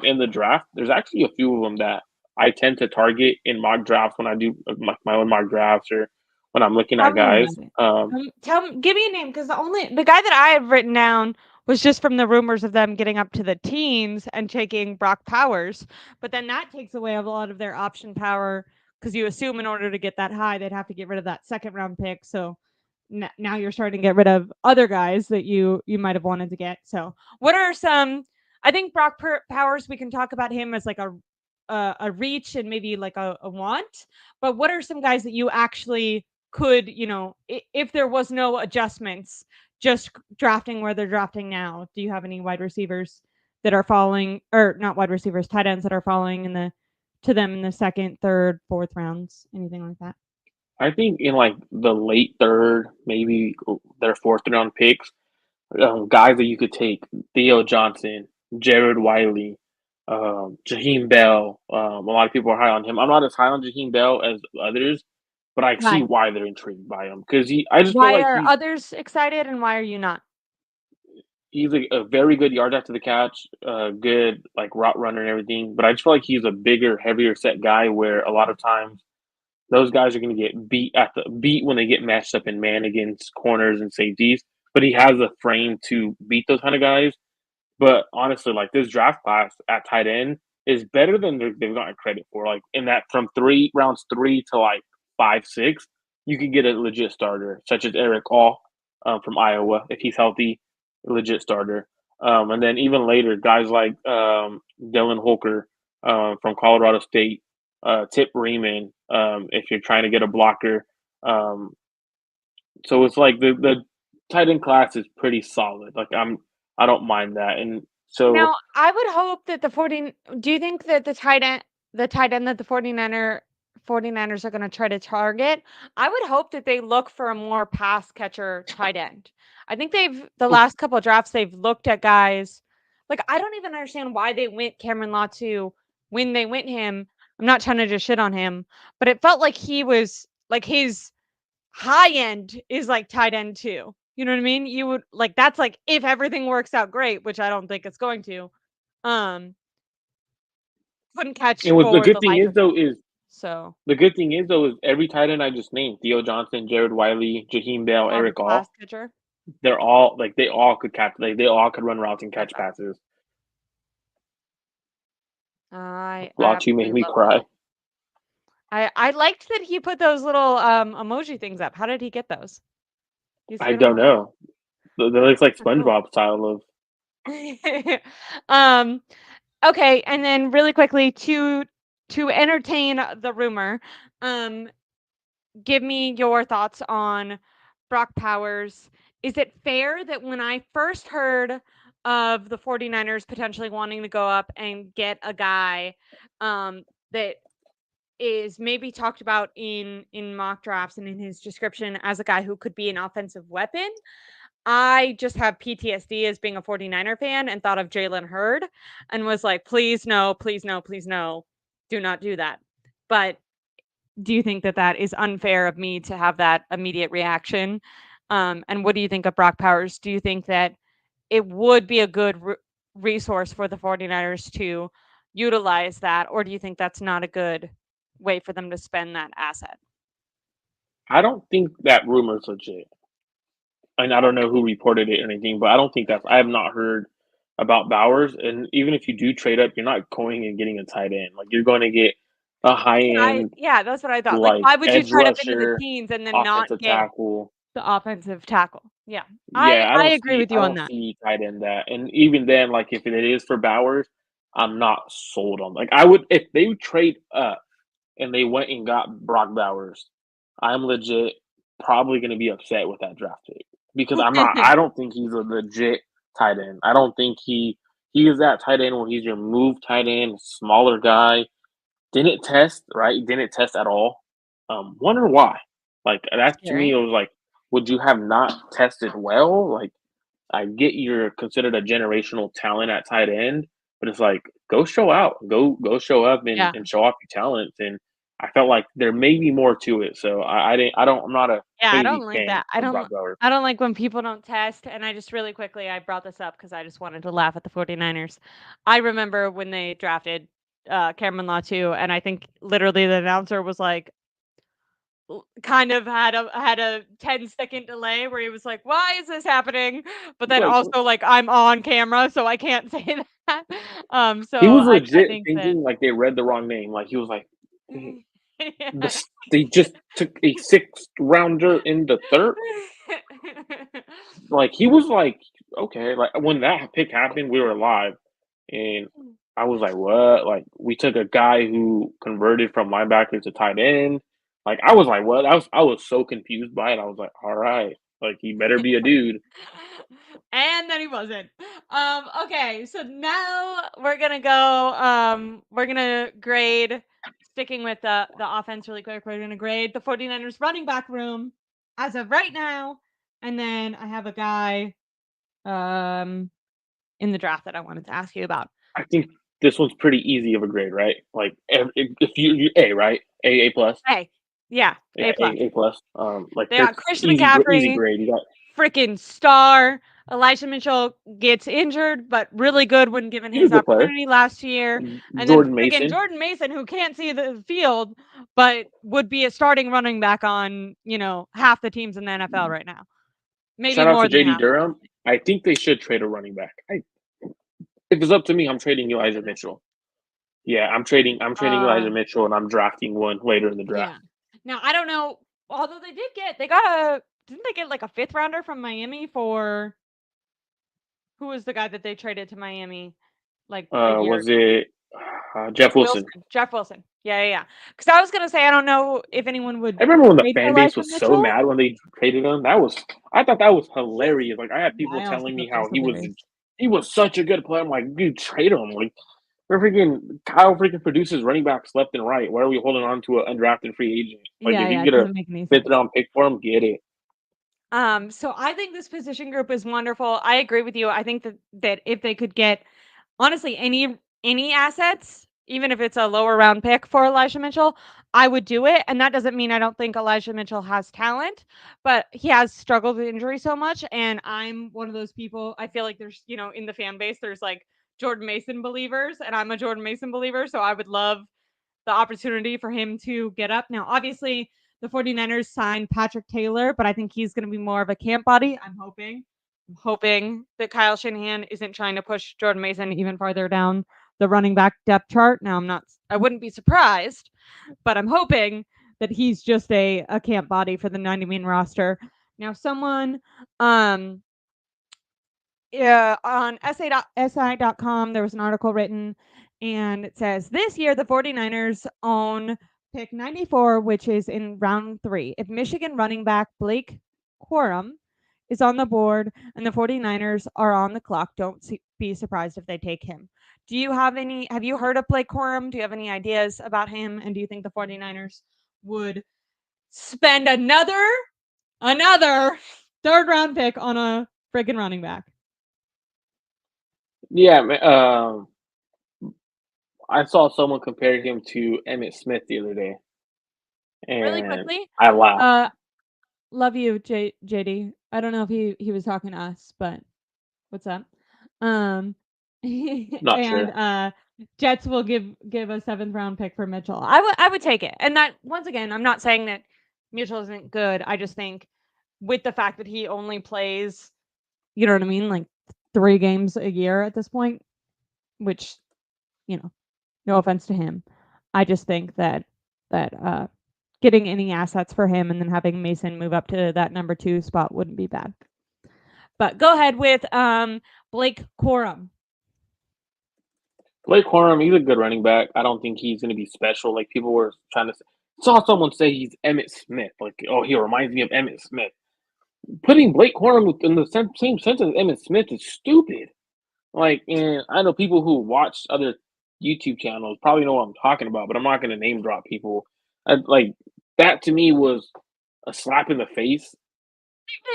in the draft, there's actually a few of them that I tend to target in mock drafts when I do my own mock drafts or when I'm looking Tell at me guys. about it. Tell me, give me a name because the guy that I have written down was just from the rumors of them getting up to the teens and taking Brock Powers, but then that takes away a lot of their option power because you assume in order to get that high, they'd have to get rid of that second round pick. So now you're starting to get rid of other guys that you might have wanted to get. So what are some? I think Powers. We can talk about him as like a reach and maybe like a want. But what are some guys that you actually could, if there was no adjustments, just drafting where they're drafting now? Do you have any wide receivers that are falling, or not wide receivers, tight ends that are falling to them in the second, third, fourth rounds, anything like that? I think in like the late third, maybe their fourth round picks, guys that you could take: Theo Johnson, Jared Wiley, Jaheim Bell. A lot of people are high on him. I'm not as high on Jaheim Bell as others, but I see Why? why they're intrigued by him because I just feel Why like are others excited and why are you not? he's a very good yard after the catch, good like route runner and everything. But I just feel like he's a bigger, heavier set guy where a lot of times those guys are going to get beat when they get matched up in man against corners and safeties. But he has a frame to beat those kind of guys. But honestly, like this draft class at tight end is better than they've gotten credit for. Like in that from rounds three to like 5, 6, you could get a legit starter such as Eric All from Iowa if he's healthy, a legit starter. And then even later, guys like Dylan Holker from Colorado State, Tip Reeman if you're trying to get a blocker. Um, so it's like the tight end class is pretty solid. Like I don't mind that. And so Now, I would hope that the 40 do you think that the tight end that the 49ers are gonna try to target, I would hope that they look for a more pass catcher tight end. I think the last couple of drafts, they've looked at guys like, I don't even understand why they went Cameron Latu when they went him. I'm not trying to just shit on him, but it felt like he was like his high end is like tight end too. You know what I mean? You would like that's like if everything works out great, which I don't think it's going to. Um, couldn't catch and what the for good the thing life is of him. though is So the good thing is though is every tight end I just named, Theo Johnson, Jared Wiley, Jaheim Bell, more of a Eric pass All, catcher. they're all like they all could catch like they all could run routes and catch Okay, passes. I Latu made absolutely me love that. cry. I liked that he put those little emoji things up. How did he get those? He's I good at don't them. know. That looks like They're cool. SpongeBob style of um okay, and then really quickly to entertain the rumor, um give me your thoughts on Brock Powers. Is it fair that when I first heard of the 49ers potentially wanting to go up and get a guy that is maybe talked about in mock drafts and in his description as a guy who could be an offensive weapon, I just have PTSD as being a 49er fan and thought of Jalen Hurd and was like, please no, please no, please no, do not do that. But do you think that that is unfair of me to have that immediate reaction? And what do you think of Brock Powers? Do you think that it would be a good resource for the 49ers to utilize that, or do you think that's not a good way for them to spend that asset? I don't think that rumor's legit, and I don't know who reported it or anything, but I don't think that's. I have not heard about Bowers, and even if you do trade up, you're not going and getting a tight end. Like you're going to get a high That's what I end yeah, that's what I thought. Like, like why would you edge trade up into the rusher, teens and then not offensive get tackle. the offensive tackle? Yeah. Yeah, I agree with I you on don't that. see tight end that, and even then, like if it is for Bowers, I'm not sold on. Like I would if they would trade up and they went and got Brock Bowers, I'm legit probably going to be upset with that draft pick because I'm not. I don't think he's a legit tight end. I don't think he is that tight end where he's your move tight end, smaller guy. Didn't test right. Didn't test at all. Wonder why. Like that to me, Scary. it was like, would you have not tested well? Like I get you're considered a generational talent at tight end, but it's like go show out, go show up Yeah. and show off your talents. And I felt like there may be more to it. So I didn't. I don't. I'm not a Yeah, I crazy don't like fan that. of Brock Bowers. I don't like when people don't test, and I just really quickly I brought this up because I just wanted to laugh at the 49ers. I remember when they drafted, Cameron Law too, and I think literally the announcer was like, kind of had a 10-second delay where he was like, "Why is this happening?" But then Like also like, "I'm on camera, so I can't say that." So he was I legit think that thinking like they read the wrong name. Like he was like, "Hey, yeah. they just took a sixth rounder in the third." Like he was like, okay, like when that pick happened, we were live, and I was like, what? Like we took a guy who converted from linebacker to tight end. Like I was like, what? I was so confused by it. I was like, all right, like he better be a dude. And then he wasn't. Okay, so now we're gonna grade, sticking with the offense really quick, we're gonna grade the 49ers running back room as of right now. And then I have a guy um in the draft that I wanted to ask you about. I think this one's pretty easy of a grade, right? Like if you A right, A plus, Hey, yeah, yeah, A plus. A plus. Like They got that's Christian easy McCaffrey, grade. You got freaking star. Elijah Mitchell gets injured, but really good when given he's a his good player. opportunity last year. And then Jordan freaking Mason. Jordan Mason, who can't see the field, but would be a starting running back on, half the teams in the NFL right now. Maybe Shout out to more than JD half. Durham. I think they should trade a running back. If it's up to me, I'm trading Elijah Mitchell. Yeah, I'm trading Uh, Elijah Mitchell, and I'm drafting one later in the draft. yeah. Now I don't know. Although they got didn't they get like a fifth rounder from Miami for who was the guy that they traded to Miami like a year Was ago? it Jeff Wilson? Wilson, Jeff Wilson. Yeah, yeah, yeah. Because I was gonna say I don't know if anyone would I remember when the trade for fan base Elijah was so Mitchell. mad when they traded him. I thought that was hilarious. Like I had Yeah, people I also telling me thought that was how hilarious. he was such a good player. I'm like, dude, trade him. Like we're freaking Kyle freaking produces running backs left and right. Why are we holding on to an undrafted free agent? Like Yeah, if you yeah, it get a doesn't make any fifth sense. round pick for him, get it. So I think this position group is wonderful. I agree with you. I think that if they could get honestly any assets, even if it's a lower round pick for Elijah Mitchell, I would do it. And that doesn't mean I don't think Elijah Mitchell has talent, but he has struggled with injury so much. And I'm one of those people. I feel like there's, in the fan base, there's like Jordan Mason believers, and I'm a Jordan Mason believer. So I would love the opportunity for him to get up. Now, obviously, the 49ers signed Patrick Taylor, but I think he's going to be more of a camp body. I'm hoping that Kyle Shanahan isn't trying to push Jordan Mason even farther down the running back depth chart. Now, I wouldn't be surprised, but I'm hoping that he's just a camp body for the 90-man roster. Now, someone um yeah, on si.com, there was an article written, and it says this year the 49ers own pick 94, which is in round 3. If Michigan running back Blake Corum is on the board and the 49ers are on the clock, be surprised if they take him. Have you heard of Blake Corum? Do you have any ideas about him? And do you think the 49ers would spend another third round pick on a friggin' running back? Yeah, I saw someone compare him to Emmett Smith the other day, Really and quickly, I laughed. uh, love you, JD. I don't know if he was talking to us, but what's up? Um, Not and sure. Jets will give a 7th round pick for Mitchell. I would take it. And that, once again, I'm not saying that Mitchell isn't good. I just think with the fact that he only plays, you know what I mean, like 3 games a year at this point, which, you know, no offense to him. I just think that getting any assets for him and then having Mason move up to that number 2 spot wouldn't be bad. But go ahead with Blake Corum. Blake Corum, he's a good running back. I don't think he's going to be special. Like people were trying to say, saw someone say he's Emmitt Smith. Like, oh, he reminds me of Emmitt Smith. Putting Blake Corum in the same sentence as Emmitt Smith is stupid. Like, and I know people who watch other YouTube channels probably know what I'm talking about, but I'm not going to name drop people. Like that to me was a slap in the face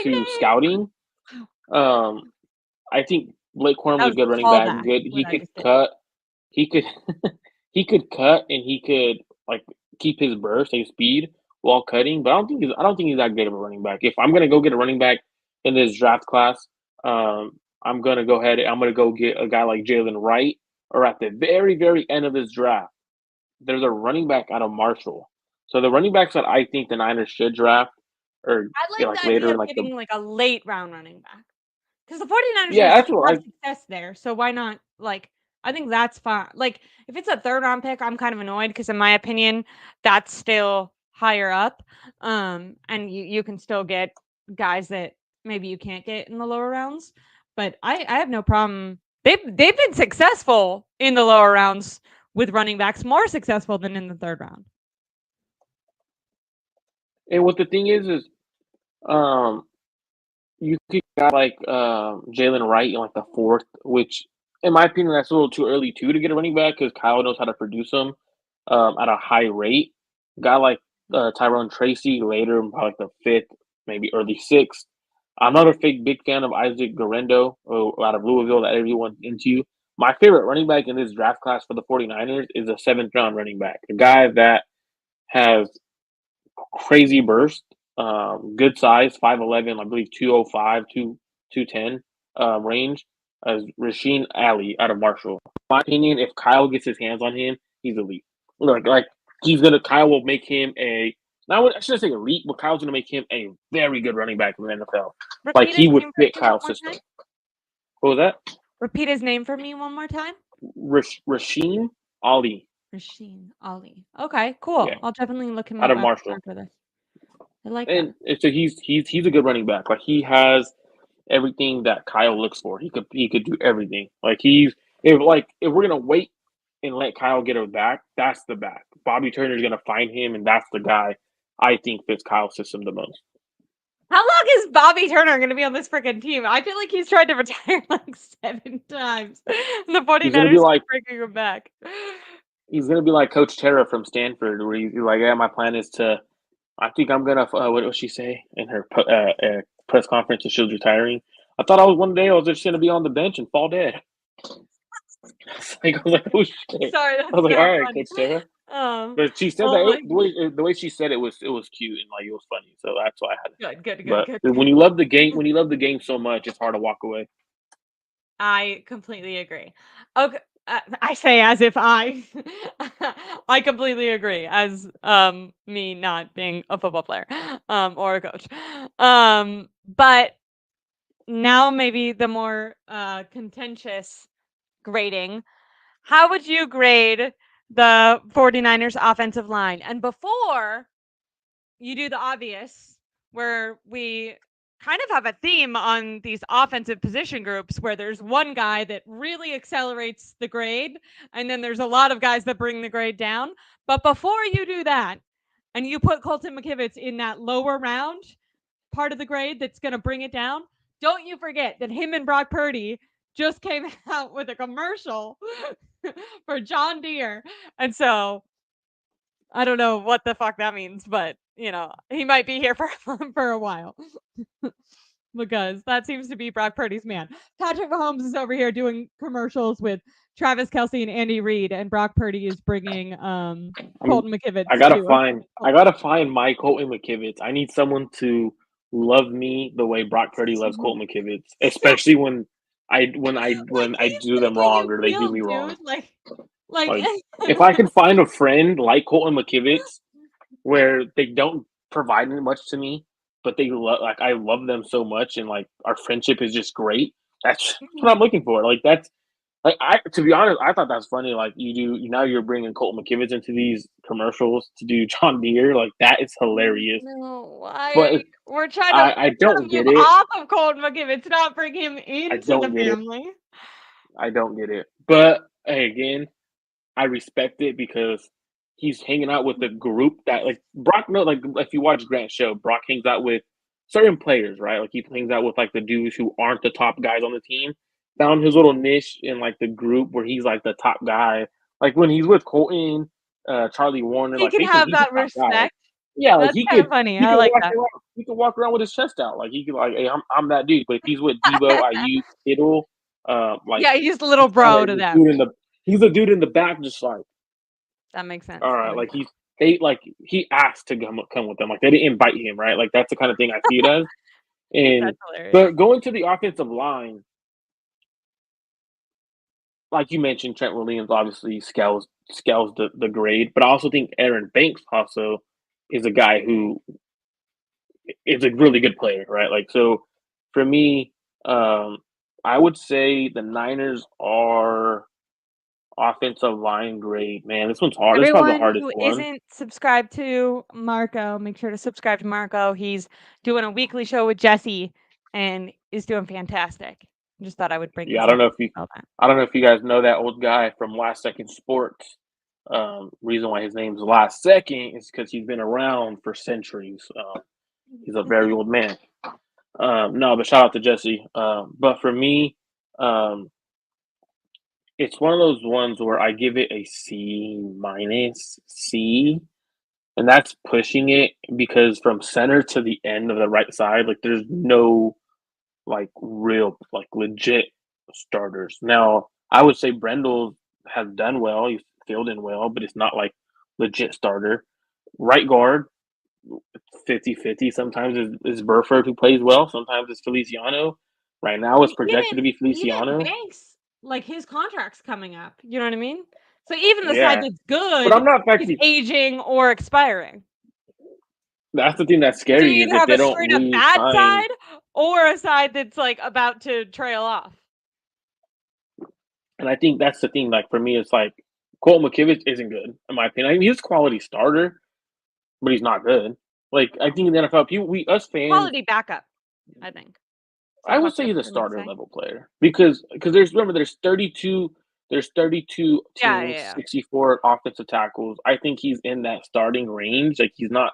to scouting. I think Blake Corum That is a was a good running back. callback. Good, What he I could just did. cut. He could he could cut and he could like keep his burst, his speed while cutting. But I don't think he's that great of a running back. If I'm gonna go get a running back in this draft class, I'm gonna go ahead. I'm gonna go get a guy like Jalen Wright, or at the very very end of this draft, there's a running back out of Marshall. So the running backs that I think the Niners should draft or I get like like the idea later in of like the getting like a late round running back. Because the 49ers yeah, that's what have I success there. So why not? Like, I think that's fine. Like, if it's a 3rd round pick, I'm kind of annoyed because, in my opinion, that's still higher up. And you can still get guys that maybe you can't get in the lower rounds. But I have no problem. They've been successful in the lower rounds with running backs, more successful than in the 3rd round. and what the thing is um you could got like Jalen Wright in like the 4th, which in my opinion that's a little too early too to get a running back because Kyle knows how to produce them at a high rate. Guy like Tyrone Tracy later, probably like the 5th, maybe early 6th. I'm not a big fan of Isaac Guerrero out of Louisville that everyone's into. My favorite running back in this draft class for the 49ers is a 7th round running back, a guy that has crazy burst, good size, 5'11", I believe 205, 210 range, as Rasheen Ali out of Marshall. In my opinion, if Kyle gets his hands on him, he's elite. Like Kyle will make him I shouldn't say elite, but Kyle's gonna make him a very good running back in the NFL. Like Repeat he his would name for fit me one Kyle's more system. time. What was that? Repeat his name for me one more time. Rasheen Ali. Rasheen Ali. Okay, cool. Yeah, I'll definitely look him out up of Marshall. after this. I like that. And so he's a good running back. Like he has everything that Kyle looks for. He could do everything. Like if we're gonna wait and let Kyle get it back, that's the back. Bobby Turner's gonna find him, and that's the guy I think fits Kyle's system the most. How long is Bobby Turner going to be on this freaking team? I feel like he's tried to retire like 7 times. And the He's gonna be 49ers like keep bringing him back. he's gonna be like Coach Terra from Stanford, where he's like, yeah, my plan is to. I think I'm gonna. What did she say in her press conference that she was retiring? I thought one day I was just gonna be on the bench and fall dead. I was like, oh shit. Sorry, I was that's like, so all right, funny. Coach Sarah. Um, But she said oh that my the way she said it was cute and like it was funny. So that's why I had it. God. Good. But when you love the game, so much, it's hard to walk away. I completely agree. Okay. I say as if I I completely agree as me not being a football player or a coach. But now maybe the more contentious grading. How would you grade the 49ers offensive line? And before you do the obvious, where we kind of have a theme on these offensive position groups where there's one guy that really accelerates the grade, and then there's a lot of guys that bring the grade down. But before you do that, and you put Colton McKivitz in that lower round part of the grade that's going to bring it down, don't you forget that him and Brock Purdy just came out with a commercial for John Deere. And so I don't know what the fuck that means, but he might be here for for a while. Because that seems to be Brock Purdy's man. Patrick Mahomes is over here doing commercials with Travis Kelce and Andy Reid, and Brock Purdy is bringing Colton McKivitz to I gotta find my Colton McKivitz. I need someone to love me the way Brock Purdy loves Colton McKivitz, especially when I Like do he's them making wrong you or they do feel, me wrong. dude. Like Like, Like, if I could find a friend like Colton McKivitz where they don't provide much to me, but they like I love them so much, and like our friendship is just great. That's what I'm looking for. Like that's like I to be honest, I thought that's funny. Like now you're bringing Colton McKivitz into these commercials to do John Deere. Like that is hilarious. no, why? But We're trying to I don't move get it. off of Colton McKivitz, not bring him I into the don't get it. family. I don't get it. But hey, again, I respect it because he's hanging out with a group that like Brock. No, like if you watch Grant's show, Brock hangs out with certain players, right? Like he hangs out with like the dudes who aren't the top guys on the team. Found his little niche in like the group where he's like the top guy. Like when he's with Colton, Charlie Warner, He like can they think have he's the that top guy. Like respect. yeah, like That's kind of funny. he I could like walk that. around. He could walk around with his chest out. Like he could like, hey, I'm that dude. But if he's with Debo, IU, Kittle, like Yeah, he's a little he's kind bro of to this them. dude in the he's a dude in the back, just like That makes sense. all That right, makes like they like he asked to come with them. Like they didn't invite him, right? Like that's the kind of thing I see it as. And That's hilarious. but going to the offensive line, like you mentioned, Trent Williams obviously scales the grade, but I also think Aaron Banks also is a guy who is a really good player, right? Like so, for me, um, I would say the Niners are offensive line grade. Man, this one's hard. This is probably the Everyone hardest who one. isn't subscribed to Marco, make sure to subscribe to Marco. He's doing a weekly show with Jesse and is doing fantastic. Just thought I would bring Yeah, this up. All that. I don't know if you guys know that old guy from Last Second Sports. Reason why his name's Last Second is because he's been around for centuries. He's a very old man. No, but shout out to Jesse. But for me, um, it's one of those ones where I give it a C minus C, and that's pushing it because from center to the end of the right side, like there's no like real like legit starters. Now, I would say Brendel has done well. He's filled in well, but it's not like legit starter. Right guard, 50-50. Sometimes is Burford who plays well. Sometimes it's Feliciano. Right now, it's projected to be Even Feliciano. Banks, like his contract's coming up. You know what I mean? So even the side Yeah, that's but good I'm not is actually. aging or expiring. That's the thing that's So scary you is either if have they a don't straight up bad re-sign. side or a side that's like about to trail off. And I think that's the thing. Like for me, it's like Colt McKivitz isn't good in my opinion. I mean, he's a quality starter, but he's not good. Like I think in the NFL, people, we us fans, Quality backup, I think. Is I that would what say they're he's a trying to starter say? level player because there's remember there's 32 Yeah, teams, yeah, 64 offensive tackles. I think he's in that starting range. Like he's not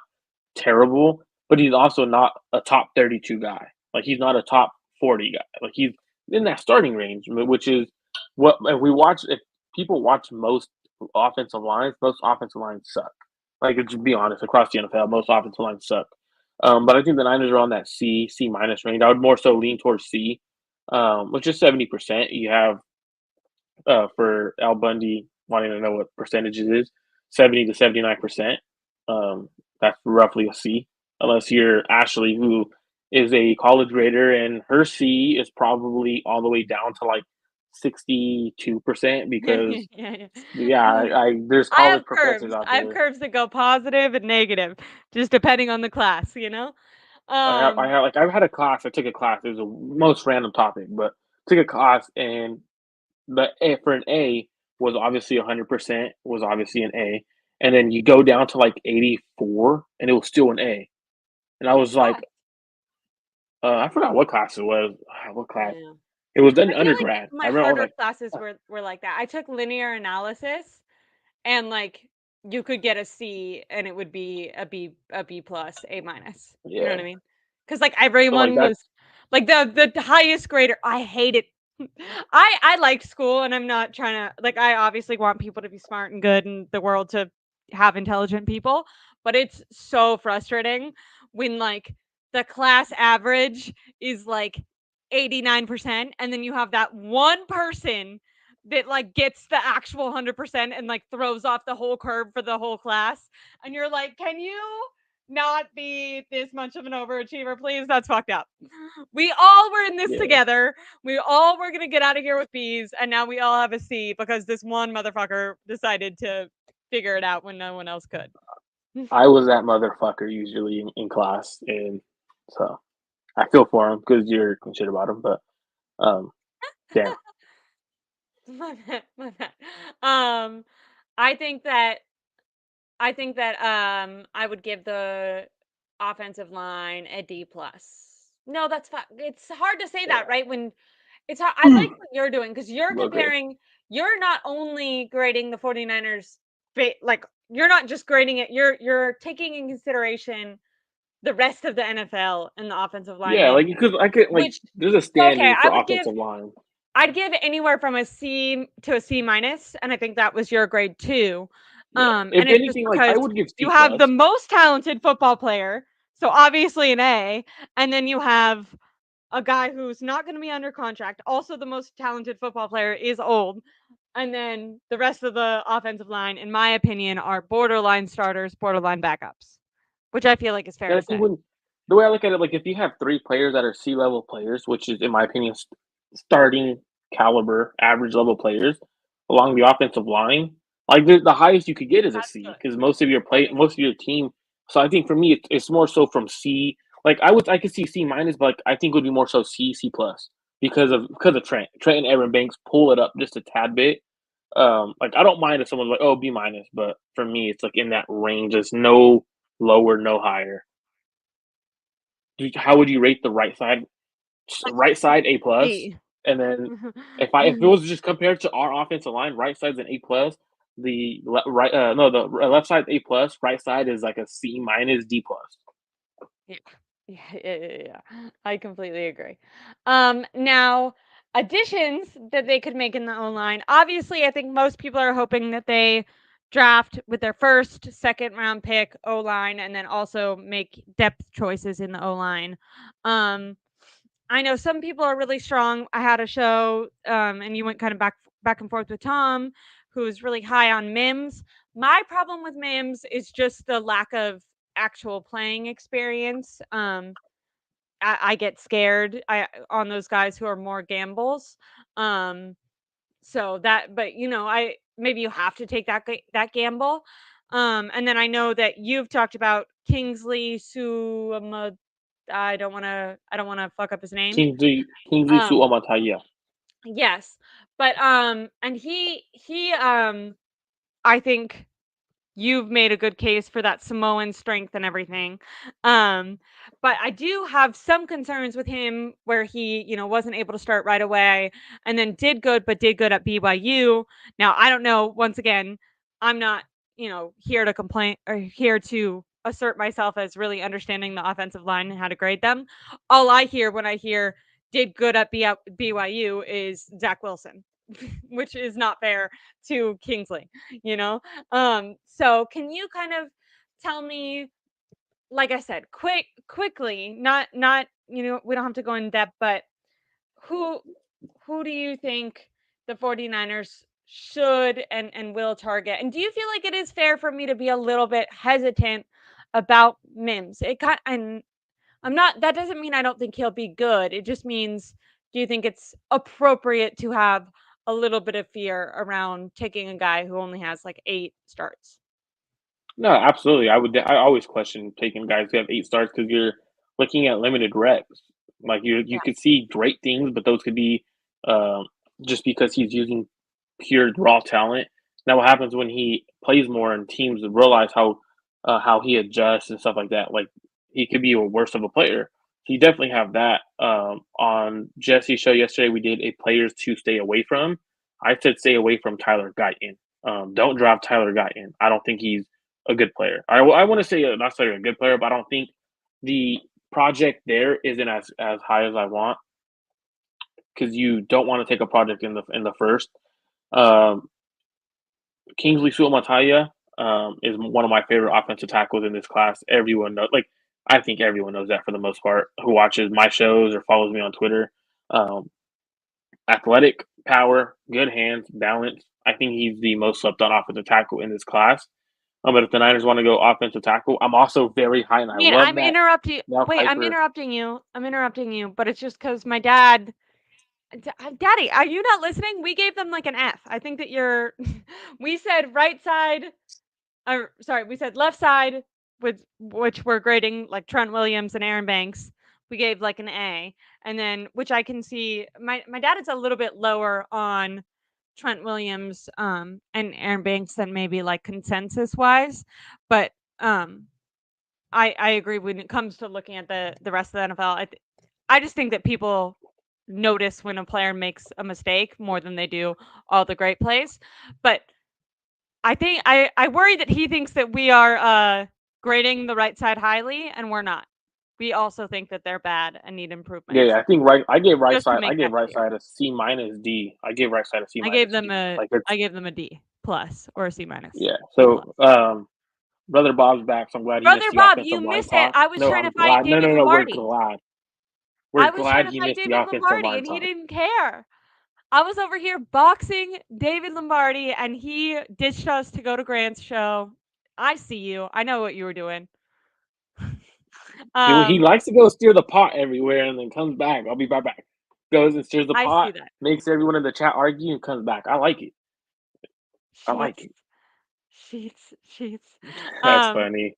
terrible, but he's also not a top 32 guy. Like he's not a top 40 guy. Like he's in that starting range, which is what if we watch. If people watch most offensive lines suck. Like to be honest, across the NFL, most offensive lines suck. But I think the Niners are on that C minus range. I would more so lean towards C, which is 70%. You have for Al Bundy wanting to know what percentage it is, 70 to 79%. That's roughly a C, unless you're Ashley, who is a college grader, and her C is probably all the way down to like 62% yeah. because Yeah, yeah, yeah. I there's I college have professors curves. out I have there. curves that go positive and negative, just depending on the class, you know? I Um, have like I've had a class. I took a class. It was the most random topic, but took a class and the A for an A was obviously 100% was obviously an A, and then you go down to like 84 and it was still an A, and I was like, oh, I forgot what class it was. What class? yeah. It was an I feel like undergrad. I my remember I was harder like, classes were like that. I took linear analysis and like you could get a C and it would be a B plus, A minus. You know yeah. what I mean? Because like So like everyone was that's like the highest grader. I hate it. I liked school and I'm not trying to like I obviously want people to be smart and good and the world to have intelligent people, but it's so frustrating when like the class average is like 89% and then you have that one person that like gets the actual 100% and like throws off the whole curve for the whole class and you're like, not be this much of an overachiever, please? That's fucked up. We all were in this Yeah. together. We all were gonna get out of here with B's, and now we all have a C because this one motherfucker decided to figure it out when no one else could. I was that motherfucker usually in class, and so I feel for him because you're shit about him. But um, damn, My bad, my bad. Um, I think that I would give the offensive line a D plus. No, that's fine. It's hard to say that, right? When it's hard. I like what you're doing because you're okay. comparing. You're not only grading the 49ers, like you're not just grading it. You're taking in consideration the rest of the NFL and the offensive Yeah, linemen, like because I could like which there's a okay, standard for offensive line. I'd give anywhere from a C to a C minus, and I think that was your grade too. Yeah, And if it's just anything, like I because would give you C have the plus. most talented football player, so obviously an A, and then you have a guy who's not going to be under contract. Also, the most talented football player is old, and then the rest of the offensive line, in my opinion, are borderline starters, borderline backups, which I feel like is fair And to I think say. when the way I look at it, like if you have three players that are C level players, which is in my opinion starting caliber, average level players along the offensive line, like the highest you could get is a That's C good. because most of your That play, makes most of your team. So I think for me, it's more so from C. Like I could see C minus, but like, I think it would be more so C plus because of Trent and Aaron Banks pull it up just a tad bit. Like I don't mind if someone's like, oh, B minus, but for me, it's like in that range. There's no lower, no higher. How would you rate the right side? Right side A plus, D. and then if it was just compared to our offensive line, right side's an A plus. The right no the left side A plus, right side is like a C minus D plus. Yeah. Yeah. I completely agree. Now additions that they could make in the O line. Obviously, I think most people are hoping that they draft with their first, second round pick O line, and then also make depth choices in the O line. Um, I know some people are really strong. I had a show, and you went kind of back and forth with Tom, who's really high on Mims. My problem with Mims is just the lack of actual playing experience. I get scared on those guys who are more gambles. Um, so that, but I maybe you have to take that gamble. And then I know that you've talked about Kingsley Suama. I don't want to fuck up his name. Kingsley Um, Suamataya. yes, but and he I think you've made a good case for that Samoan strength and everything. Um, but I do have some concerns with him where he, wasn't able to start right away and then did good, but did good at BYU. Now, I don't know. Once again, I'm not, here to complain or here to assert myself as really understanding the offensive line and how to grade them. All I hear when I hear did good at BYU is Zach Wilson, which is not fair to Kingsley, you know? So can you kind of tell me, like I said, quickly, not, we don't have to go in depth, but who who do you think the 49ers should and will target? And do you feel like it is fair for me to be a little bit hesitant about Mims? And I'm not that doesn't mean I don't think he'll be good. It just means do you think it's appropriate to have a little bit of fear around taking a guy who only has like 8 starts? No, absolutely. I would. I always question taking guys who have 8 starts because you're looking at limited reps. Like you Yeah. could see great things, but those could be um, just because he's using pure raw talent. Now, what happens when he plays more and teams realize how he adjusts and stuff like that? Like he could be a worse of a player. So you definitely have that. On Jesse's show yesterday, we did a players to stay away from. I said stay away from Tyler Guyton. Don't draft Tyler Guyton. I don't think he's a good player. I want to say not necessarily a good player, but I don't think the project there isn't as high as I want because you don't want to take a project in the first. Um, Kingsley Suamataya is one of my favorite offensive tackles in this class. Everyone knows, like I think everyone knows that for the most part who watches my shows or follows me on Twitter. Um, Athletic, power, good hands, balance. I think he's the most slept on offensive tackle in this class. But if the Niners want to go offensive tackle, I'm also very high, and I I mean, love I'm that interrupting. Mel Wait, I'm Kiper. interrupting you. I'm interrupting you, but it's just because my dad. Daddy, are you not listening? We gave them like an F. I think that you're. We said right side, or sorry, we said left side, with which we're grading like Trent Williams and Aaron Banks. We gave like an A, and then which I can see my dad is a little bit lower on Trent Williams and Aaron Banks than maybe like consensus wise, but I agree when it comes to looking at the rest of the NFL. I just think that people notice when a player makes a mistake more than they do all the great plays. But I think I worry that he thinks that we are grading the right side highly, and we're not. We also think that they're bad and need Yeah, improvements. I think right. I gave right Just to side. I make gave that right clear, side a C minus D. I gave right side a C I gave minus them D. a Like it's I gave them a D plus or a C minus, yeah. D plus. So brother Bob's back, so I'm glad he missed Brother the Bob, offensive you line missed it. talk. I was No, trying I'm to fight glad. No, David no, no. We're Lombardi. glad. We're I was trying glad to he fight missed the David offensive Lombardi, line and he talk. didn't care. I was over here boxing David Lombardi, and he ditched us to go to Grant's show. I see you. I know what you were doing. He Um, likes to go steer the pot everywhere and then comes back. I'll be right back. Goes and steers the I see pot, that. makes everyone in the chat argue, and comes back. I like it. I like Sheets, it. sheets. That's Um, funny.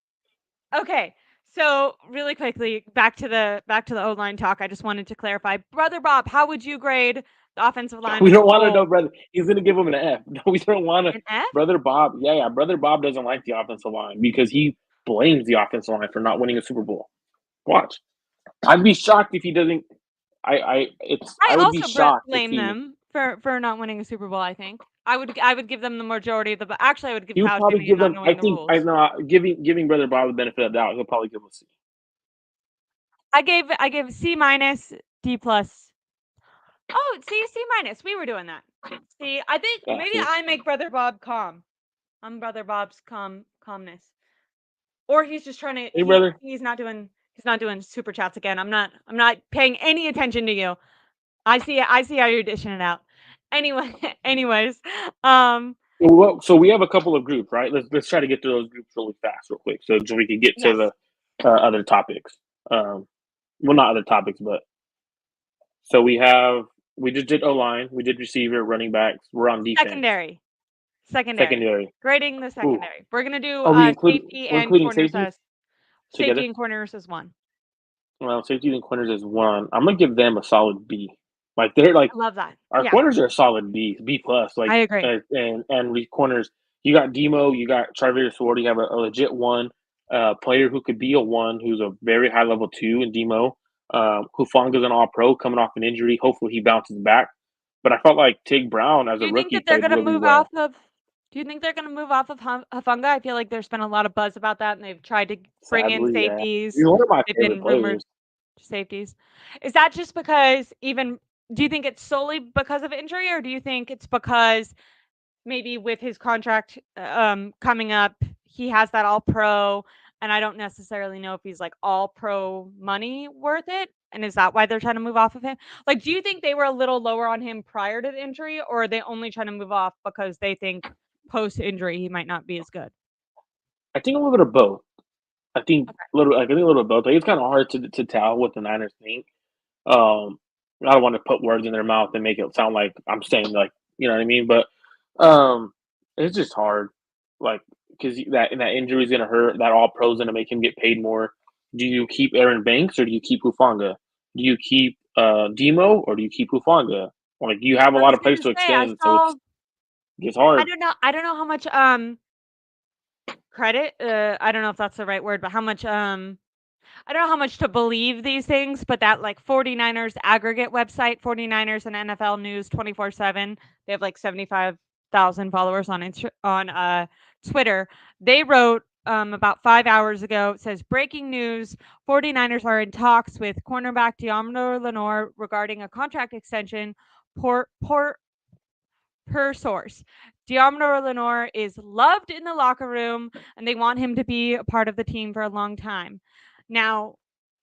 okay. So really quickly, back to the O line talk. I just wanted to clarify, Brother Bob, how would you grade the offensive line We as a don't want to know, whole? brother. He's gonna give him an F. No, we don't want to. An F? Brother Bob, yeah. Brother Bob doesn't like the offensive line because he blames the offensive line for not winning a Super Bowl. Watch. I'd be shocked if he doesn't. I I would be also shocked if blame them for not winning a Super Bowl. I think I would give them the majority of the. Actually, I would give he would Kyle probably Shanahan give not them. I knowing the think I rules. know giving Brother Bob the benefit of the doubt. He'll probably give him a C. I gave C minus, D plus. Oh, C minus. We were doing that. See, I think Yeah, maybe see. I make Brother Bob calm. I'm Brother Bob's calmness, or he's just trying to. Hey, brother. He's not doing super chats again. I'm not paying any attention to you. I see how you're dishing it out. Anyway, anyways, So we have a couple of groups, right? Let's try to get to those groups really fast, real quick, so we can get to yes, the other topics. Um, well, not other topics, but so we just did O line, we did receiver, running backs. We're on defense, secondary, secondary, secondary. grading the Ooh, secondary. We're gonna do are we safety we're and including corners safeties as safety together? and corners as one. Well, safeties and corners is one. I'm gonna give them a solid B. Like they're like I love that. our Yeah, corners are a solid B plus. Like I agree. and we corners. You got Demo, you got Travis Ford. You have a legit one player who could be a one, who's a very high level two in Demo. Hufanga's an All Pro coming off an injury. Hopefully he bounces back. But I felt like Tig Brown as Do a you think rookie that they're played gonna really move off well. of? Do you think they're gonna move off of Hafunga? I feel like there's been a lot of buzz about that, and they've tried to bring in Sadly, yeah, he's safeties. one of my They've favorite been rumored players. safeties. Is that just because even? Do you think it's solely because of injury, or do you think it's because maybe with his contract coming up, he has that all pro, and I don't necessarily know if he's like all pro money worth it. And is that why they're trying to move off of him? Like, do you think they were a little lower on him prior to the injury, or are they only trying to move off because they think post injury he might not be as good? I think a little bit of both. Okay. I think a little bit of both. Like, it's kind of hard to tell what the Niners think. Um, I don't want to put words in their mouth and make it sound like I'm saying like you know what I mean, but um, it's just hard, like because that injury is gonna hurt. That all pros gonna make him get paid more. Do you keep Aaron Banks or do you keep Hufanga? Do you keep Demo or do you keep Hufanga? Like you have a I lot was of players gonna to say I extend, so saw. it's I hard. don't know. I don't know how much credit. I don't know if that's the right word, but how much I don't know how much to believe these things, but that like 49ers aggregate website, 49ers and NFL News 24/7, they have like 75,000 followers on Twitter. They wrote about 5 hours ago. It says breaking news: 49ers are in talks with cornerback Deommodore Lenoir regarding a contract extension. Por per source. Deommodore Lenoir is loved in the locker room, and they want him to be a part of the team for a long time. Now,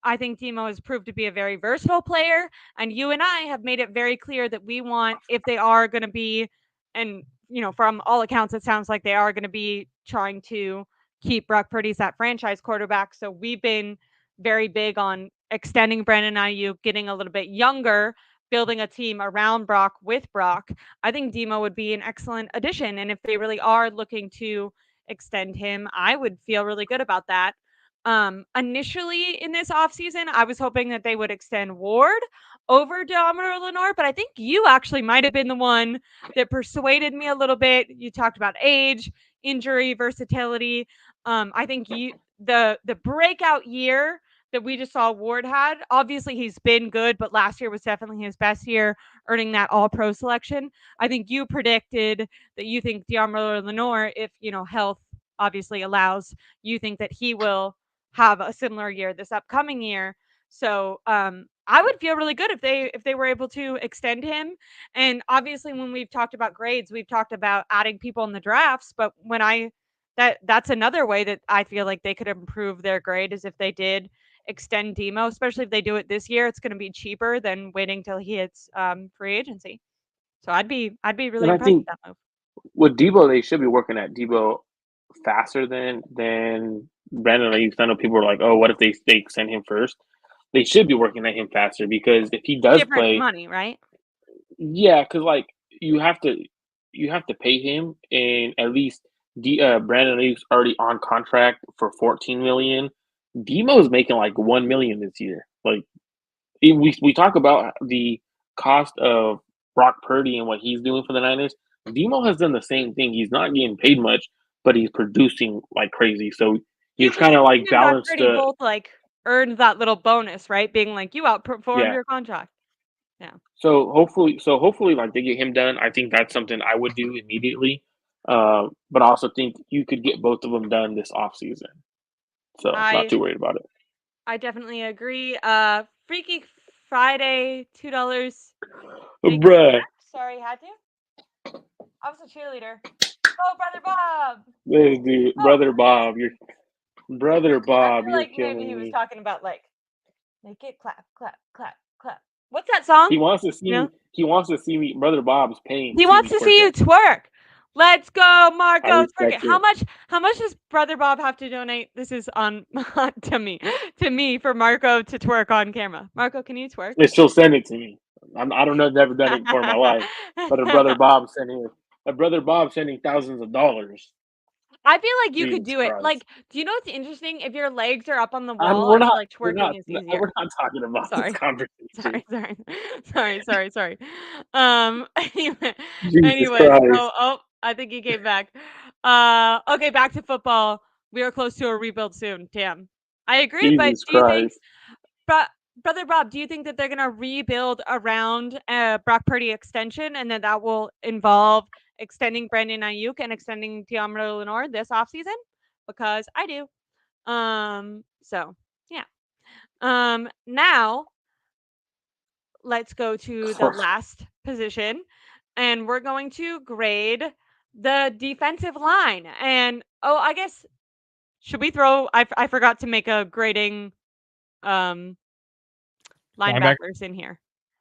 I think Demo has proved to be a very versatile player, and you and I have made it very clear that we want, if they are going to be, and from all accounts, it sounds like they are going to be trying to keep Brock Purdy as that franchise quarterback. So we've been very big on extending Brandon Ayuk, getting a little bit younger, building a team around Brock with Brock. I think Demo would be an excellent addition. And if they really are looking to extend him, I would feel really good about that. Initially in this offseason, I was hoping that they would extend Ward over Domino Lenore, but I think you actually might have been the one that persuaded me a little bit. You talked about age, injury, versatility. I think the breakout year that we just saw Ward had. Obviously, he's been good, but last year was definitely his best year, earning that All Pro selection. I think you predicted that you think Diarmuid Lenore, if health obviously allows, you think that he will have a similar year this upcoming year. So I would feel really good if they were able to extend him. And obviously, when we've talked about grades, we've talked about adding people in the drafts. But that's another way that I feel like they could improve their grade is if they did extend Demo, especially if they do it this year. It's going to be cheaper than waiting till he hits free agency. So I'd be really And I impressed with think that move. with Debo, they should be working at Debo faster than Brandon Ayuk. I know people are like, "Oh, what if they send him first?" They should be working at him faster because if he does Different play, money, right? yeah, because like you have to pay him, and at least Brandon Ayuk's already on contract for 14 million. Demo's making like 1 million this year. Like we talk about the cost of Brock Purdy and what he's doing for the Niners. Demo has done the same thing. He's not getting paid much, but he's producing like crazy. So you're You trying to you like and Brock balance Purdy the both like earned that little bonus, right? Being like you outperformed yeah. your contract. Yeah. So hopefully, like they get him done. I think that's something I would do immediately. But I also think you could get both of them done this off season. So not I too worried about it. I definitely agree. Freaky Friday, $2. Make it Bruh, snack. Sorry, had to. I was a cheerleader. Oh, brother Bob. dude, Oh, brother I Bob, feel you're like maybe killing he was me. talking about like make it clap, clap, clap, clap. What's that song? He wants to see You know, me. He wants to see me. Brother Bob's paying to he see wants me to twerk see you it. twerk. Let's go, I Marco. Twerk it. respect How it. much? How much does brother Bob have to donate? This is on to me for Marco to twerk on camera. Marco, can you twerk? And she'll send it to me. I don't know. Never done it before in my life. But a brother Bob sending thousands of dollars. I feel like you could Jesus do it. Christ. Like, do you know what's interesting? If your legs are up on the I'm, wall, we're I feel not. like We're not. twerking is We're easier. not talking about this Sorry. conversation. Sorry. Anyway, Jesus anyways, Christ. oh, I think he came back. Okay, back to football. We are close to a rebuild soon. Damn. I agree, but Jesus do you think, Christ. but brother Bob, do you think that they're gonna rebuild around Brock Purdy extension, and then that will involve extending Brandon Ayuk and extending Diamro Lenore this offseason? Because I do. So yeah. Now let's go to the last position, and we're going to grade the defensive line. And oh, I guess should we throw? I forgot to make a grading um Linebacker, linebackers in here.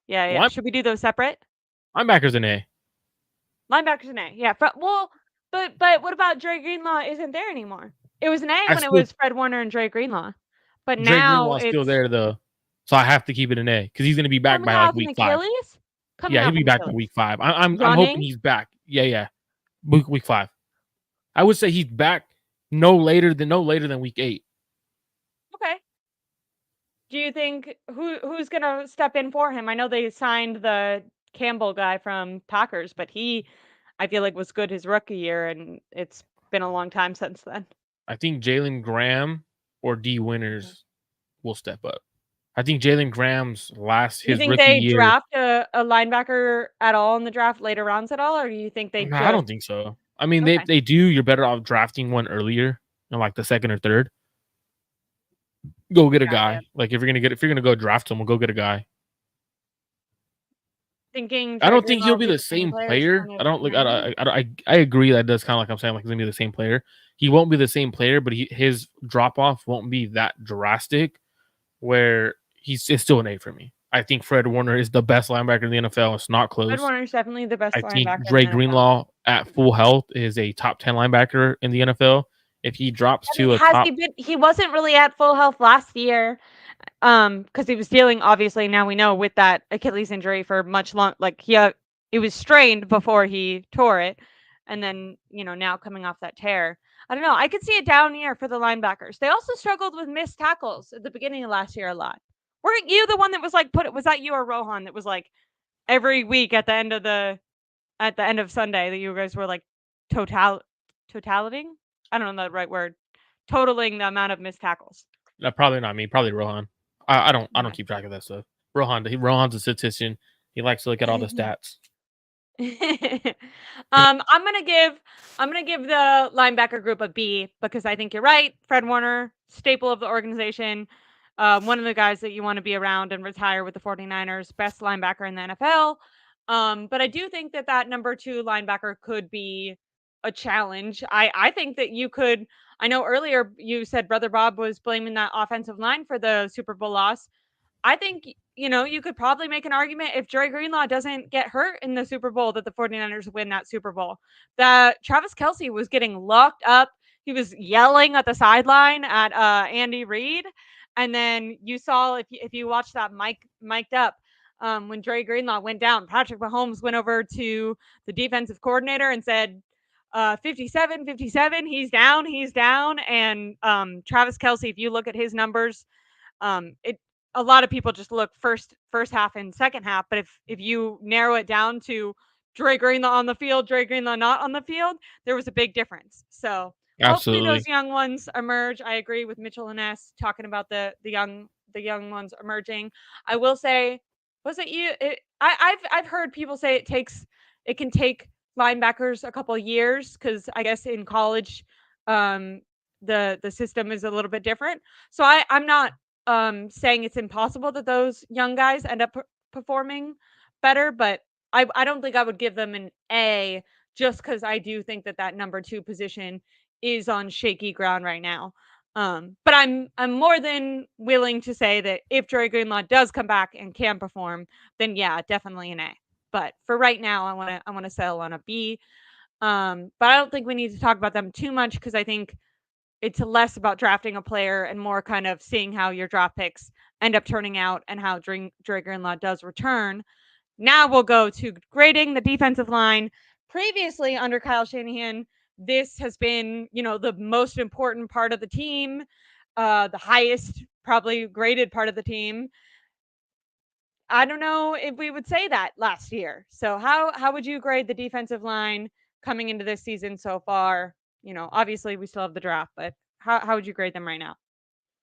Yeah. line, Should we do those separate? linebackers an A. Linebackers an A. Yeah. Well, but what about Dre Greenlaw? Isn't there anymore? It was an A I when it still was Fred Warner and Dre Greenlaw, but Drake now Greenlaw's still it's there though, so I have to keep it an A because he's going to be back coming by like off an week 5. Achilles. Coming Yeah, he'll off be an back by Achilles. week 5. I'm hoping Running. he's back. Yeah. Week 5. I would say he's back no later than week 8. Okay. Do you think who's gonna step in for him? I know they signed the Campbell guy from Packers, but he, I feel like, was good his rookie year, and it's been a long time since then. I think Jalen Graham or D Mhm. Winters will step up. I think Jalen Graham's You his think rookie they year. draft a linebacker at all in the draft later rounds at all, or do you think they No, I just don't think so. I mean, okay? they do. You're better off drafting one earlier, like the second or third. Go get a Got you. guy. Like if you're gonna go draft someone, go get a guy. Thinking I Dre don't think Greenlaw he'll will be be the the same same player as player. I don't like. 2019. I agree that does kind of like I'm saying like he's gonna be the same player. He won't be the same player, but his drop off won't be that drastic. Where it's still an A for me. I think Fred Warner is the best linebacker in the NFL. It's not Fred close. Warner is definitely the best I think linebacker in the Dre NFL. Greenlaw at full health is a top 10 linebacker in the NFL. If he drops I mean, to a top, he wasn't really at full health last year, because he was dealing, obviously, now we know, with that Achilles injury for much long. Like it was strained before he tore it, and then now coming off that tear. I don't know. I could see a down year for the linebackers. They also struggled with missed tackles at the beginning of last year a lot. Weren't you the one that was like was that you or Rohan that was like every week at the end of Sunday that you guys were like totalating? I don't know the right word. Totaling the amount of missed tackles. probably not me, probably Rohan. I don't Okay. keep track of that stuff. Rohan's a statistician. He likes to look at all the stats. I'm gonna give the linebacker group a B because I think you're right. Fred Warner, staple of the organization, one of the guys that you want to be around and retire with the 49ers, best linebacker in the NFL. But I do think that number 2 linebacker could be a challenge. I think that you could. I know earlier you said Brother Bob was blaming that offensive line for the Super Bowl loss. I think, you could probably make an argument if Dre Greenlaw doesn't get hurt in the Super Bowl that the 49ers win that Super Bowl. That Travis Kelce was getting locked up. He was yelling at the sideline at Andy Reid. And then you saw, if you watch that mic'd up, when Dre Greenlaw went down, Patrick Mahomes went over to the defensive coordinator and said, 57, 57, he's down. And Travis Kelce, if you look at his numbers, a lot of people just look first half and second half, but if you narrow it down to Dre Greenlaw on the field, Dre Greenlaw not on the field, there was a big difference. So hopefully Absolutely. those young ones emerge. I agree with Mitchell and S talking about the young ones emerging. I will say, was it you? I've heard people say it can take linebackers a couple years because I guess in college, the system is a little bit different. So I'm not saying it's impossible that those young guys end up performing better, but I don't think I would give them an A just because I do think that number 2 position is on shaky ground right now. But I'm more than willing to say that if Dre Greenlaw does come back and can perform, then yeah, definitely an A. But for right now, I want to settle on a B. But I don't think we need to talk about them too much because I think it's less about drafting a player and more kind of seeing how your draft picks end up turning out and how Dre Greenlaw does return. Now we'll go to grading the defensive line. Previously under Kyle Shanahan, this has been, the most important part of the team, the highest probably graded part of the team. I don't know if we would say that last year. So how would you grade the defensive line coming into this season so far? Obviously we still have the draft, but how would you grade them right now?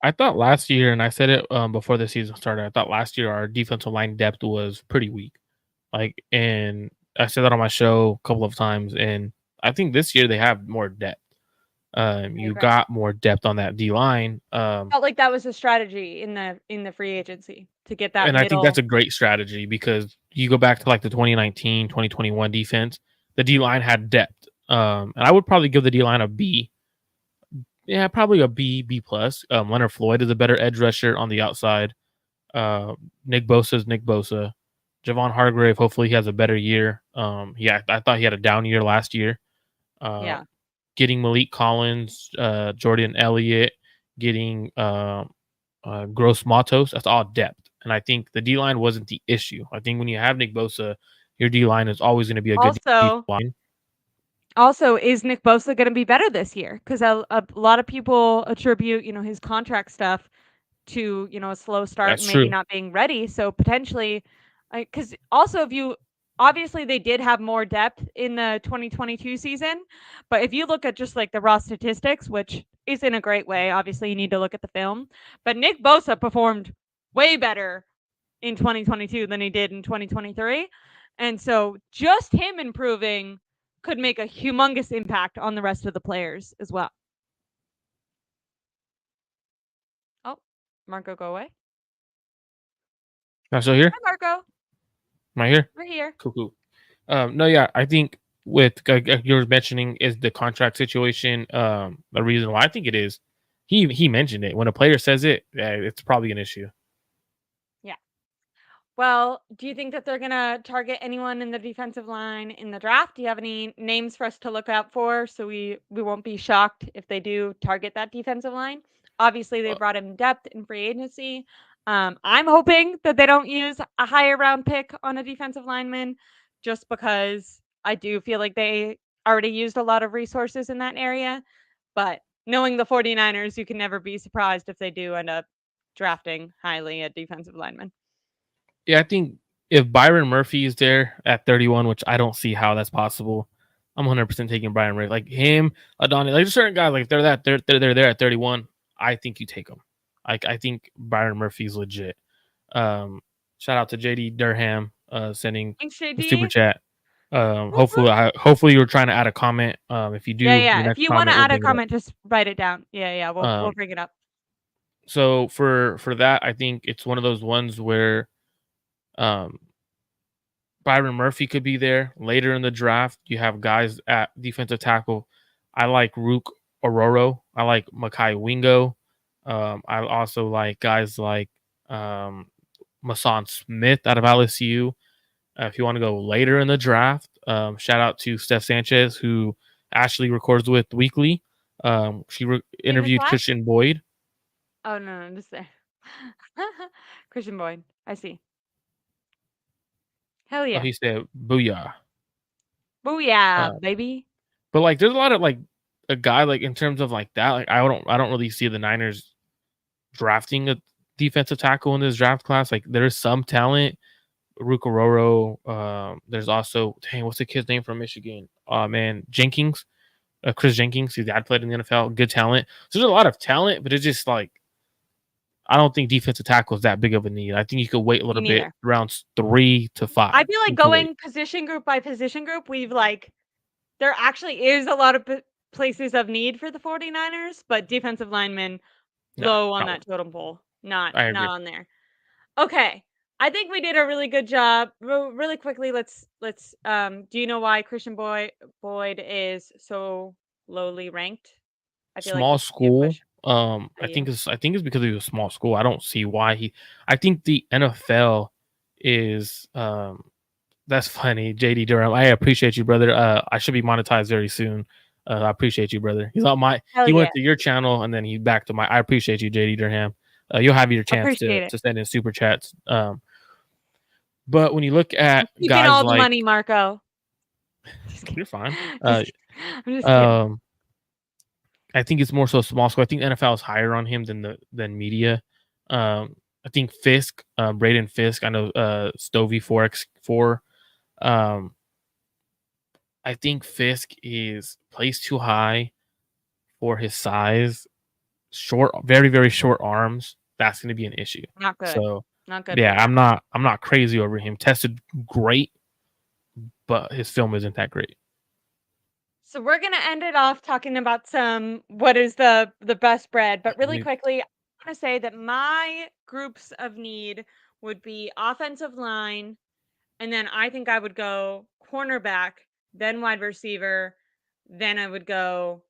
I thought last year, and I said it before the season started. I thought last year our defensive line depth was pretty weak. And I said that on my show a couple of times, and I think this year they have more depth. You got more depth on that D line. Felt like that was a strategy in the free agency to get that and middle. I think that's a great strategy because you go back to like the 2019, 2021 defense, the D line had depth. And I would probably give the D line a B. Yeah, probably a B, B plus. Leonard Floyd is a better edge rusher on the outside. Nick Bosa is Nick Bosa. Javon Hargrave, hopefully he has a better year. I thought he had a down year last year. Yeah. Getting Malik Collins, Jordan Elliott, getting Gross Matos, that's all depth. And I think the D line wasn't the issue. I think when you have Nick Bosa, your D line is always going to be a good line. Also, is Nick Bosa going to be better this year? Because a lot of people attribute, his contract stuff to, a slow start That's and maybe true. not being ready. So potentially, because also obviously they did have more depth in the 2022 season, but if you look at just like the raw statistics, which is in a great way, obviously you need to look at the film, but Nick Bosa performed way better in 2022 than he did in 2023. And so just him improving could make a humongous impact on the rest of the players as well. Oh, Marco, go away. Am I still here? Hi, Marco. Am I here? We're here. Cool. No, yeah, I think with you were mentioning is the contract situation. The reason why I think it is, he mentioned it. When a player says it, it's probably an issue. Yeah. Well, do you think that they're gonna target anyone in the defensive line in the draft? Do you have any names for us to look out for so we won't be shocked if they do target that defensive line? Obviously, they Uh, brought in depth in free agency. I'm hoping that they don't use a higher round pick on a defensive lineman, just because I do feel like they already used a lot of resources in that area. But knowing the 49ers, you can never be surprised if they do end up drafting highly a defensive lineman. yeah, I think if Byron Murphy is there at 31, which I don't see how that's possible, I'm 100% taking Byron Murphy. Like him, Adonai, like certain guys, like they're there at 31. I think you take them. I think Byron Murphy's legit. Um, Shout out to JD Durham sending Thanks, the super JD. chat. Whoop, whoop. Hopefully you were trying to add a comment. If you Yeah, do, yeah. your If next you want to comment we'll add a bring it up. comment, just write it down. Yeah, yeah. We'll bring it up. So for that, I think it's one of those ones where um Byron Murphy could be there later in the draft. You have guys at defensive tackle. I like Rook Ororo. I like Makai Wingo. I also like guys like Mason Smith out of LSU. If you want to go later in the draft, shout out to Steph Sanchez, who Ashley records with weekly. She In the interviewed class? Christian Boyd. Oh no, no, just there. Christian Boyd. I see. Hell Oh, yeah. he said, "Booyah!" Booyah, Uh, baby. but like, there's a lot of like a guy like in terms of like that. Like, I don't really see the Niners drafting a defensive tackle in this draft class. Like, there's some talent. Rukororo. There's also dang, what's the kid's name from Michigan? Oh man, Jenkins. Chris Jenkins. His dad played in the NFL. Good talent. So there's a lot of talent, but it's just like I don't think defensive tackle is that big of a need. I think you could wait a Me little bit, neither. rounds 3 to 5. I feel like You can wait. going position group by position group, there actually is a lot of places of need for the 49ers, but defensive linemen No, low on not that one. totem pole. Not I not agree. on there. Okay. I think we did a really good job. Really quickly, let's do you know why Boyd is so lowly ranked? I feel like Small this could be a school. question for I you. think it's because he was a small school. I don't see why he. I think the NFL is. That's funny, JD Durham. I appreciate you, brother. I should be monetized very soon. I appreciate you, brother. He's on my. Hell He yeah. went to your channel and then he back to my. I appreciate you, JD Durham. You'll have your chance Appreciate it. to send in super chats. But when you look at Keeping guys all the like, money, Marco. Just you're kidding. fine. I'm just kidding. I think it's more so small school. I think NFL is higher on him than media. I think Fisk, Braden Fisk. I know Stovey 4x4. Um, I think Fisk is placed too high for his size. Short, very very short arms. That's going to be an issue. Not good. So Not good for yeah, that. I'm not crazy over him. Tested great, but his film isn't that great. So we're gonna end it off talking about what is the best bread, but really We- quickly, I want to say that my groups of need would be offensive line, and then I think I would go cornerback, then wide receiver, then I would go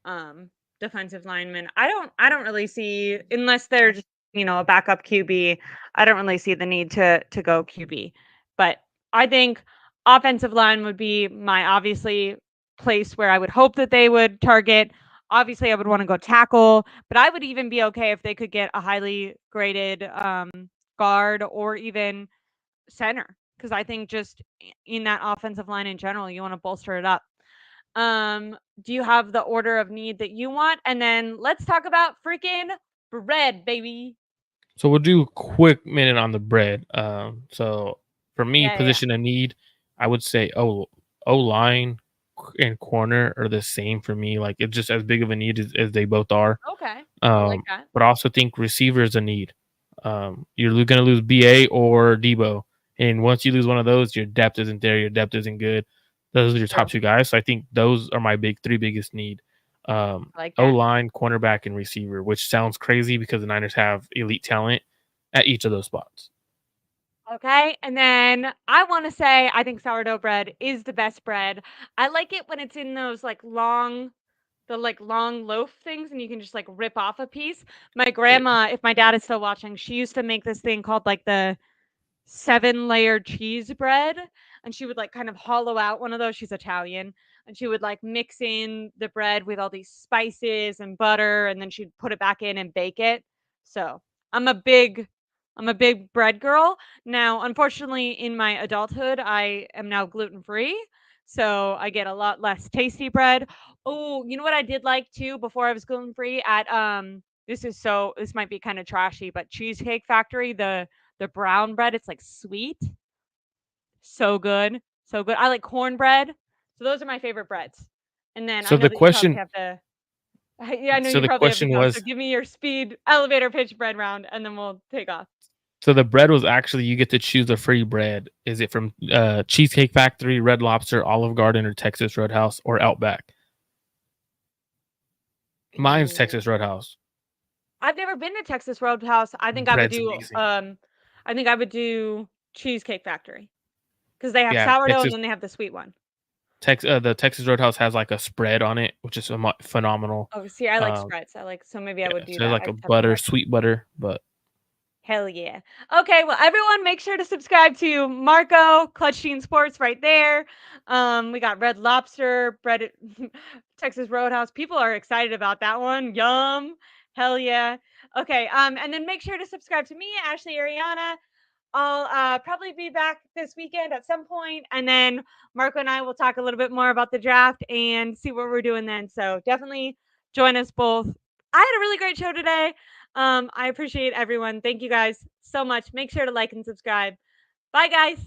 um defensive lineman. I don't really see, unless they're just, a backup QB, I don't really see the need to go QB. But I think offensive line would be my obviously place where I would hope that they would target. Obviously I would want to go tackle, but I would even be okay if they could get a highly graded guard or even center, because I think just in that offensive line in general, you want to bolster it up. Do you have the order of need that you want? And then let's talk about freaking bread, baby. So we'll do a quick minute on the bread. So for me, Yeah, yeah. position of need, I would say O line and corner are the same for me. Like it's just as big of a need as they both are. Okay. I like that. But I also think receiver is a need. You're going to lose BA or Debo, and once you lose one of those, your depth isn't there. Your depth isn't good. Those are your top True. two guys. So I think those are my three biggest need. I like O that. line, cornerback, and receiver, which sounds crazy because the Niners have elite talent at each of those spots. Okay. And then I want to say I think sourdough bread is the best bread. I like it when it's in those long loaf things and you can just rip off a piece. My grandma, if my dad is still watching, she used to make this thing called the 7-layer cheese bread, and she would like kind of hollow out one of those. She's Italian, and she would like mix in the bread with all these spices and butter, and then she'd put it back in and bake it. So I'm a big I'm a big bread girl. Now, unfortunately, in my adulthood, I am now gluten free. So I get a lot less tasty bread. Oh, you know what I did like too before I was gluten free at this might be kind of trashy, but Cheesecake Factory, the brown bread, it's like sweet. So good. So good. I like cornbread. So those are my favorite breads. And then I So know the that you probably question, have to yeah, I know so you the probably have to question go. So was, give me your speed elevator pitch bread round and then we'll take off. so the bread was actually you get to choose a free bread. Is it from Cheesecake Factory, Red Lobster, Olive Garden, or Texas Roadhouse, or Outback? Mine's Ooh. Texas Roadhouse. I've never been to Texas Roadhouse. Bread's amazing. I think I would do Cheesecake Factory because they have Yeah, sourdough and then they have the sweet one. The Texas Roadhouse has like a spread on it, which is phenomenal. Oh, see, I like Um, spreads. So maybe I yeah, would do so there's that. like I a just haven't butter, tried. sweet butter, but Hell yeah. Okay, well, everyone make sure to subscribe to Marco, Clutch Teen Sports right there. We got Red Lobster, bread Texas Roadhouse. People are excited about that one. Yum. Hell yeah. Okay, and then make sure to subscribe to me, Ashley Ariana. I'll probably be back this weekend at some point, and then Marco and I will talk a little bit more about the draft and see what we're doing then. So definitely join us both. I had a really great show today. I appreciate everyone. Thank you guys so much. Make sure to like and subscribe. Bye, guys.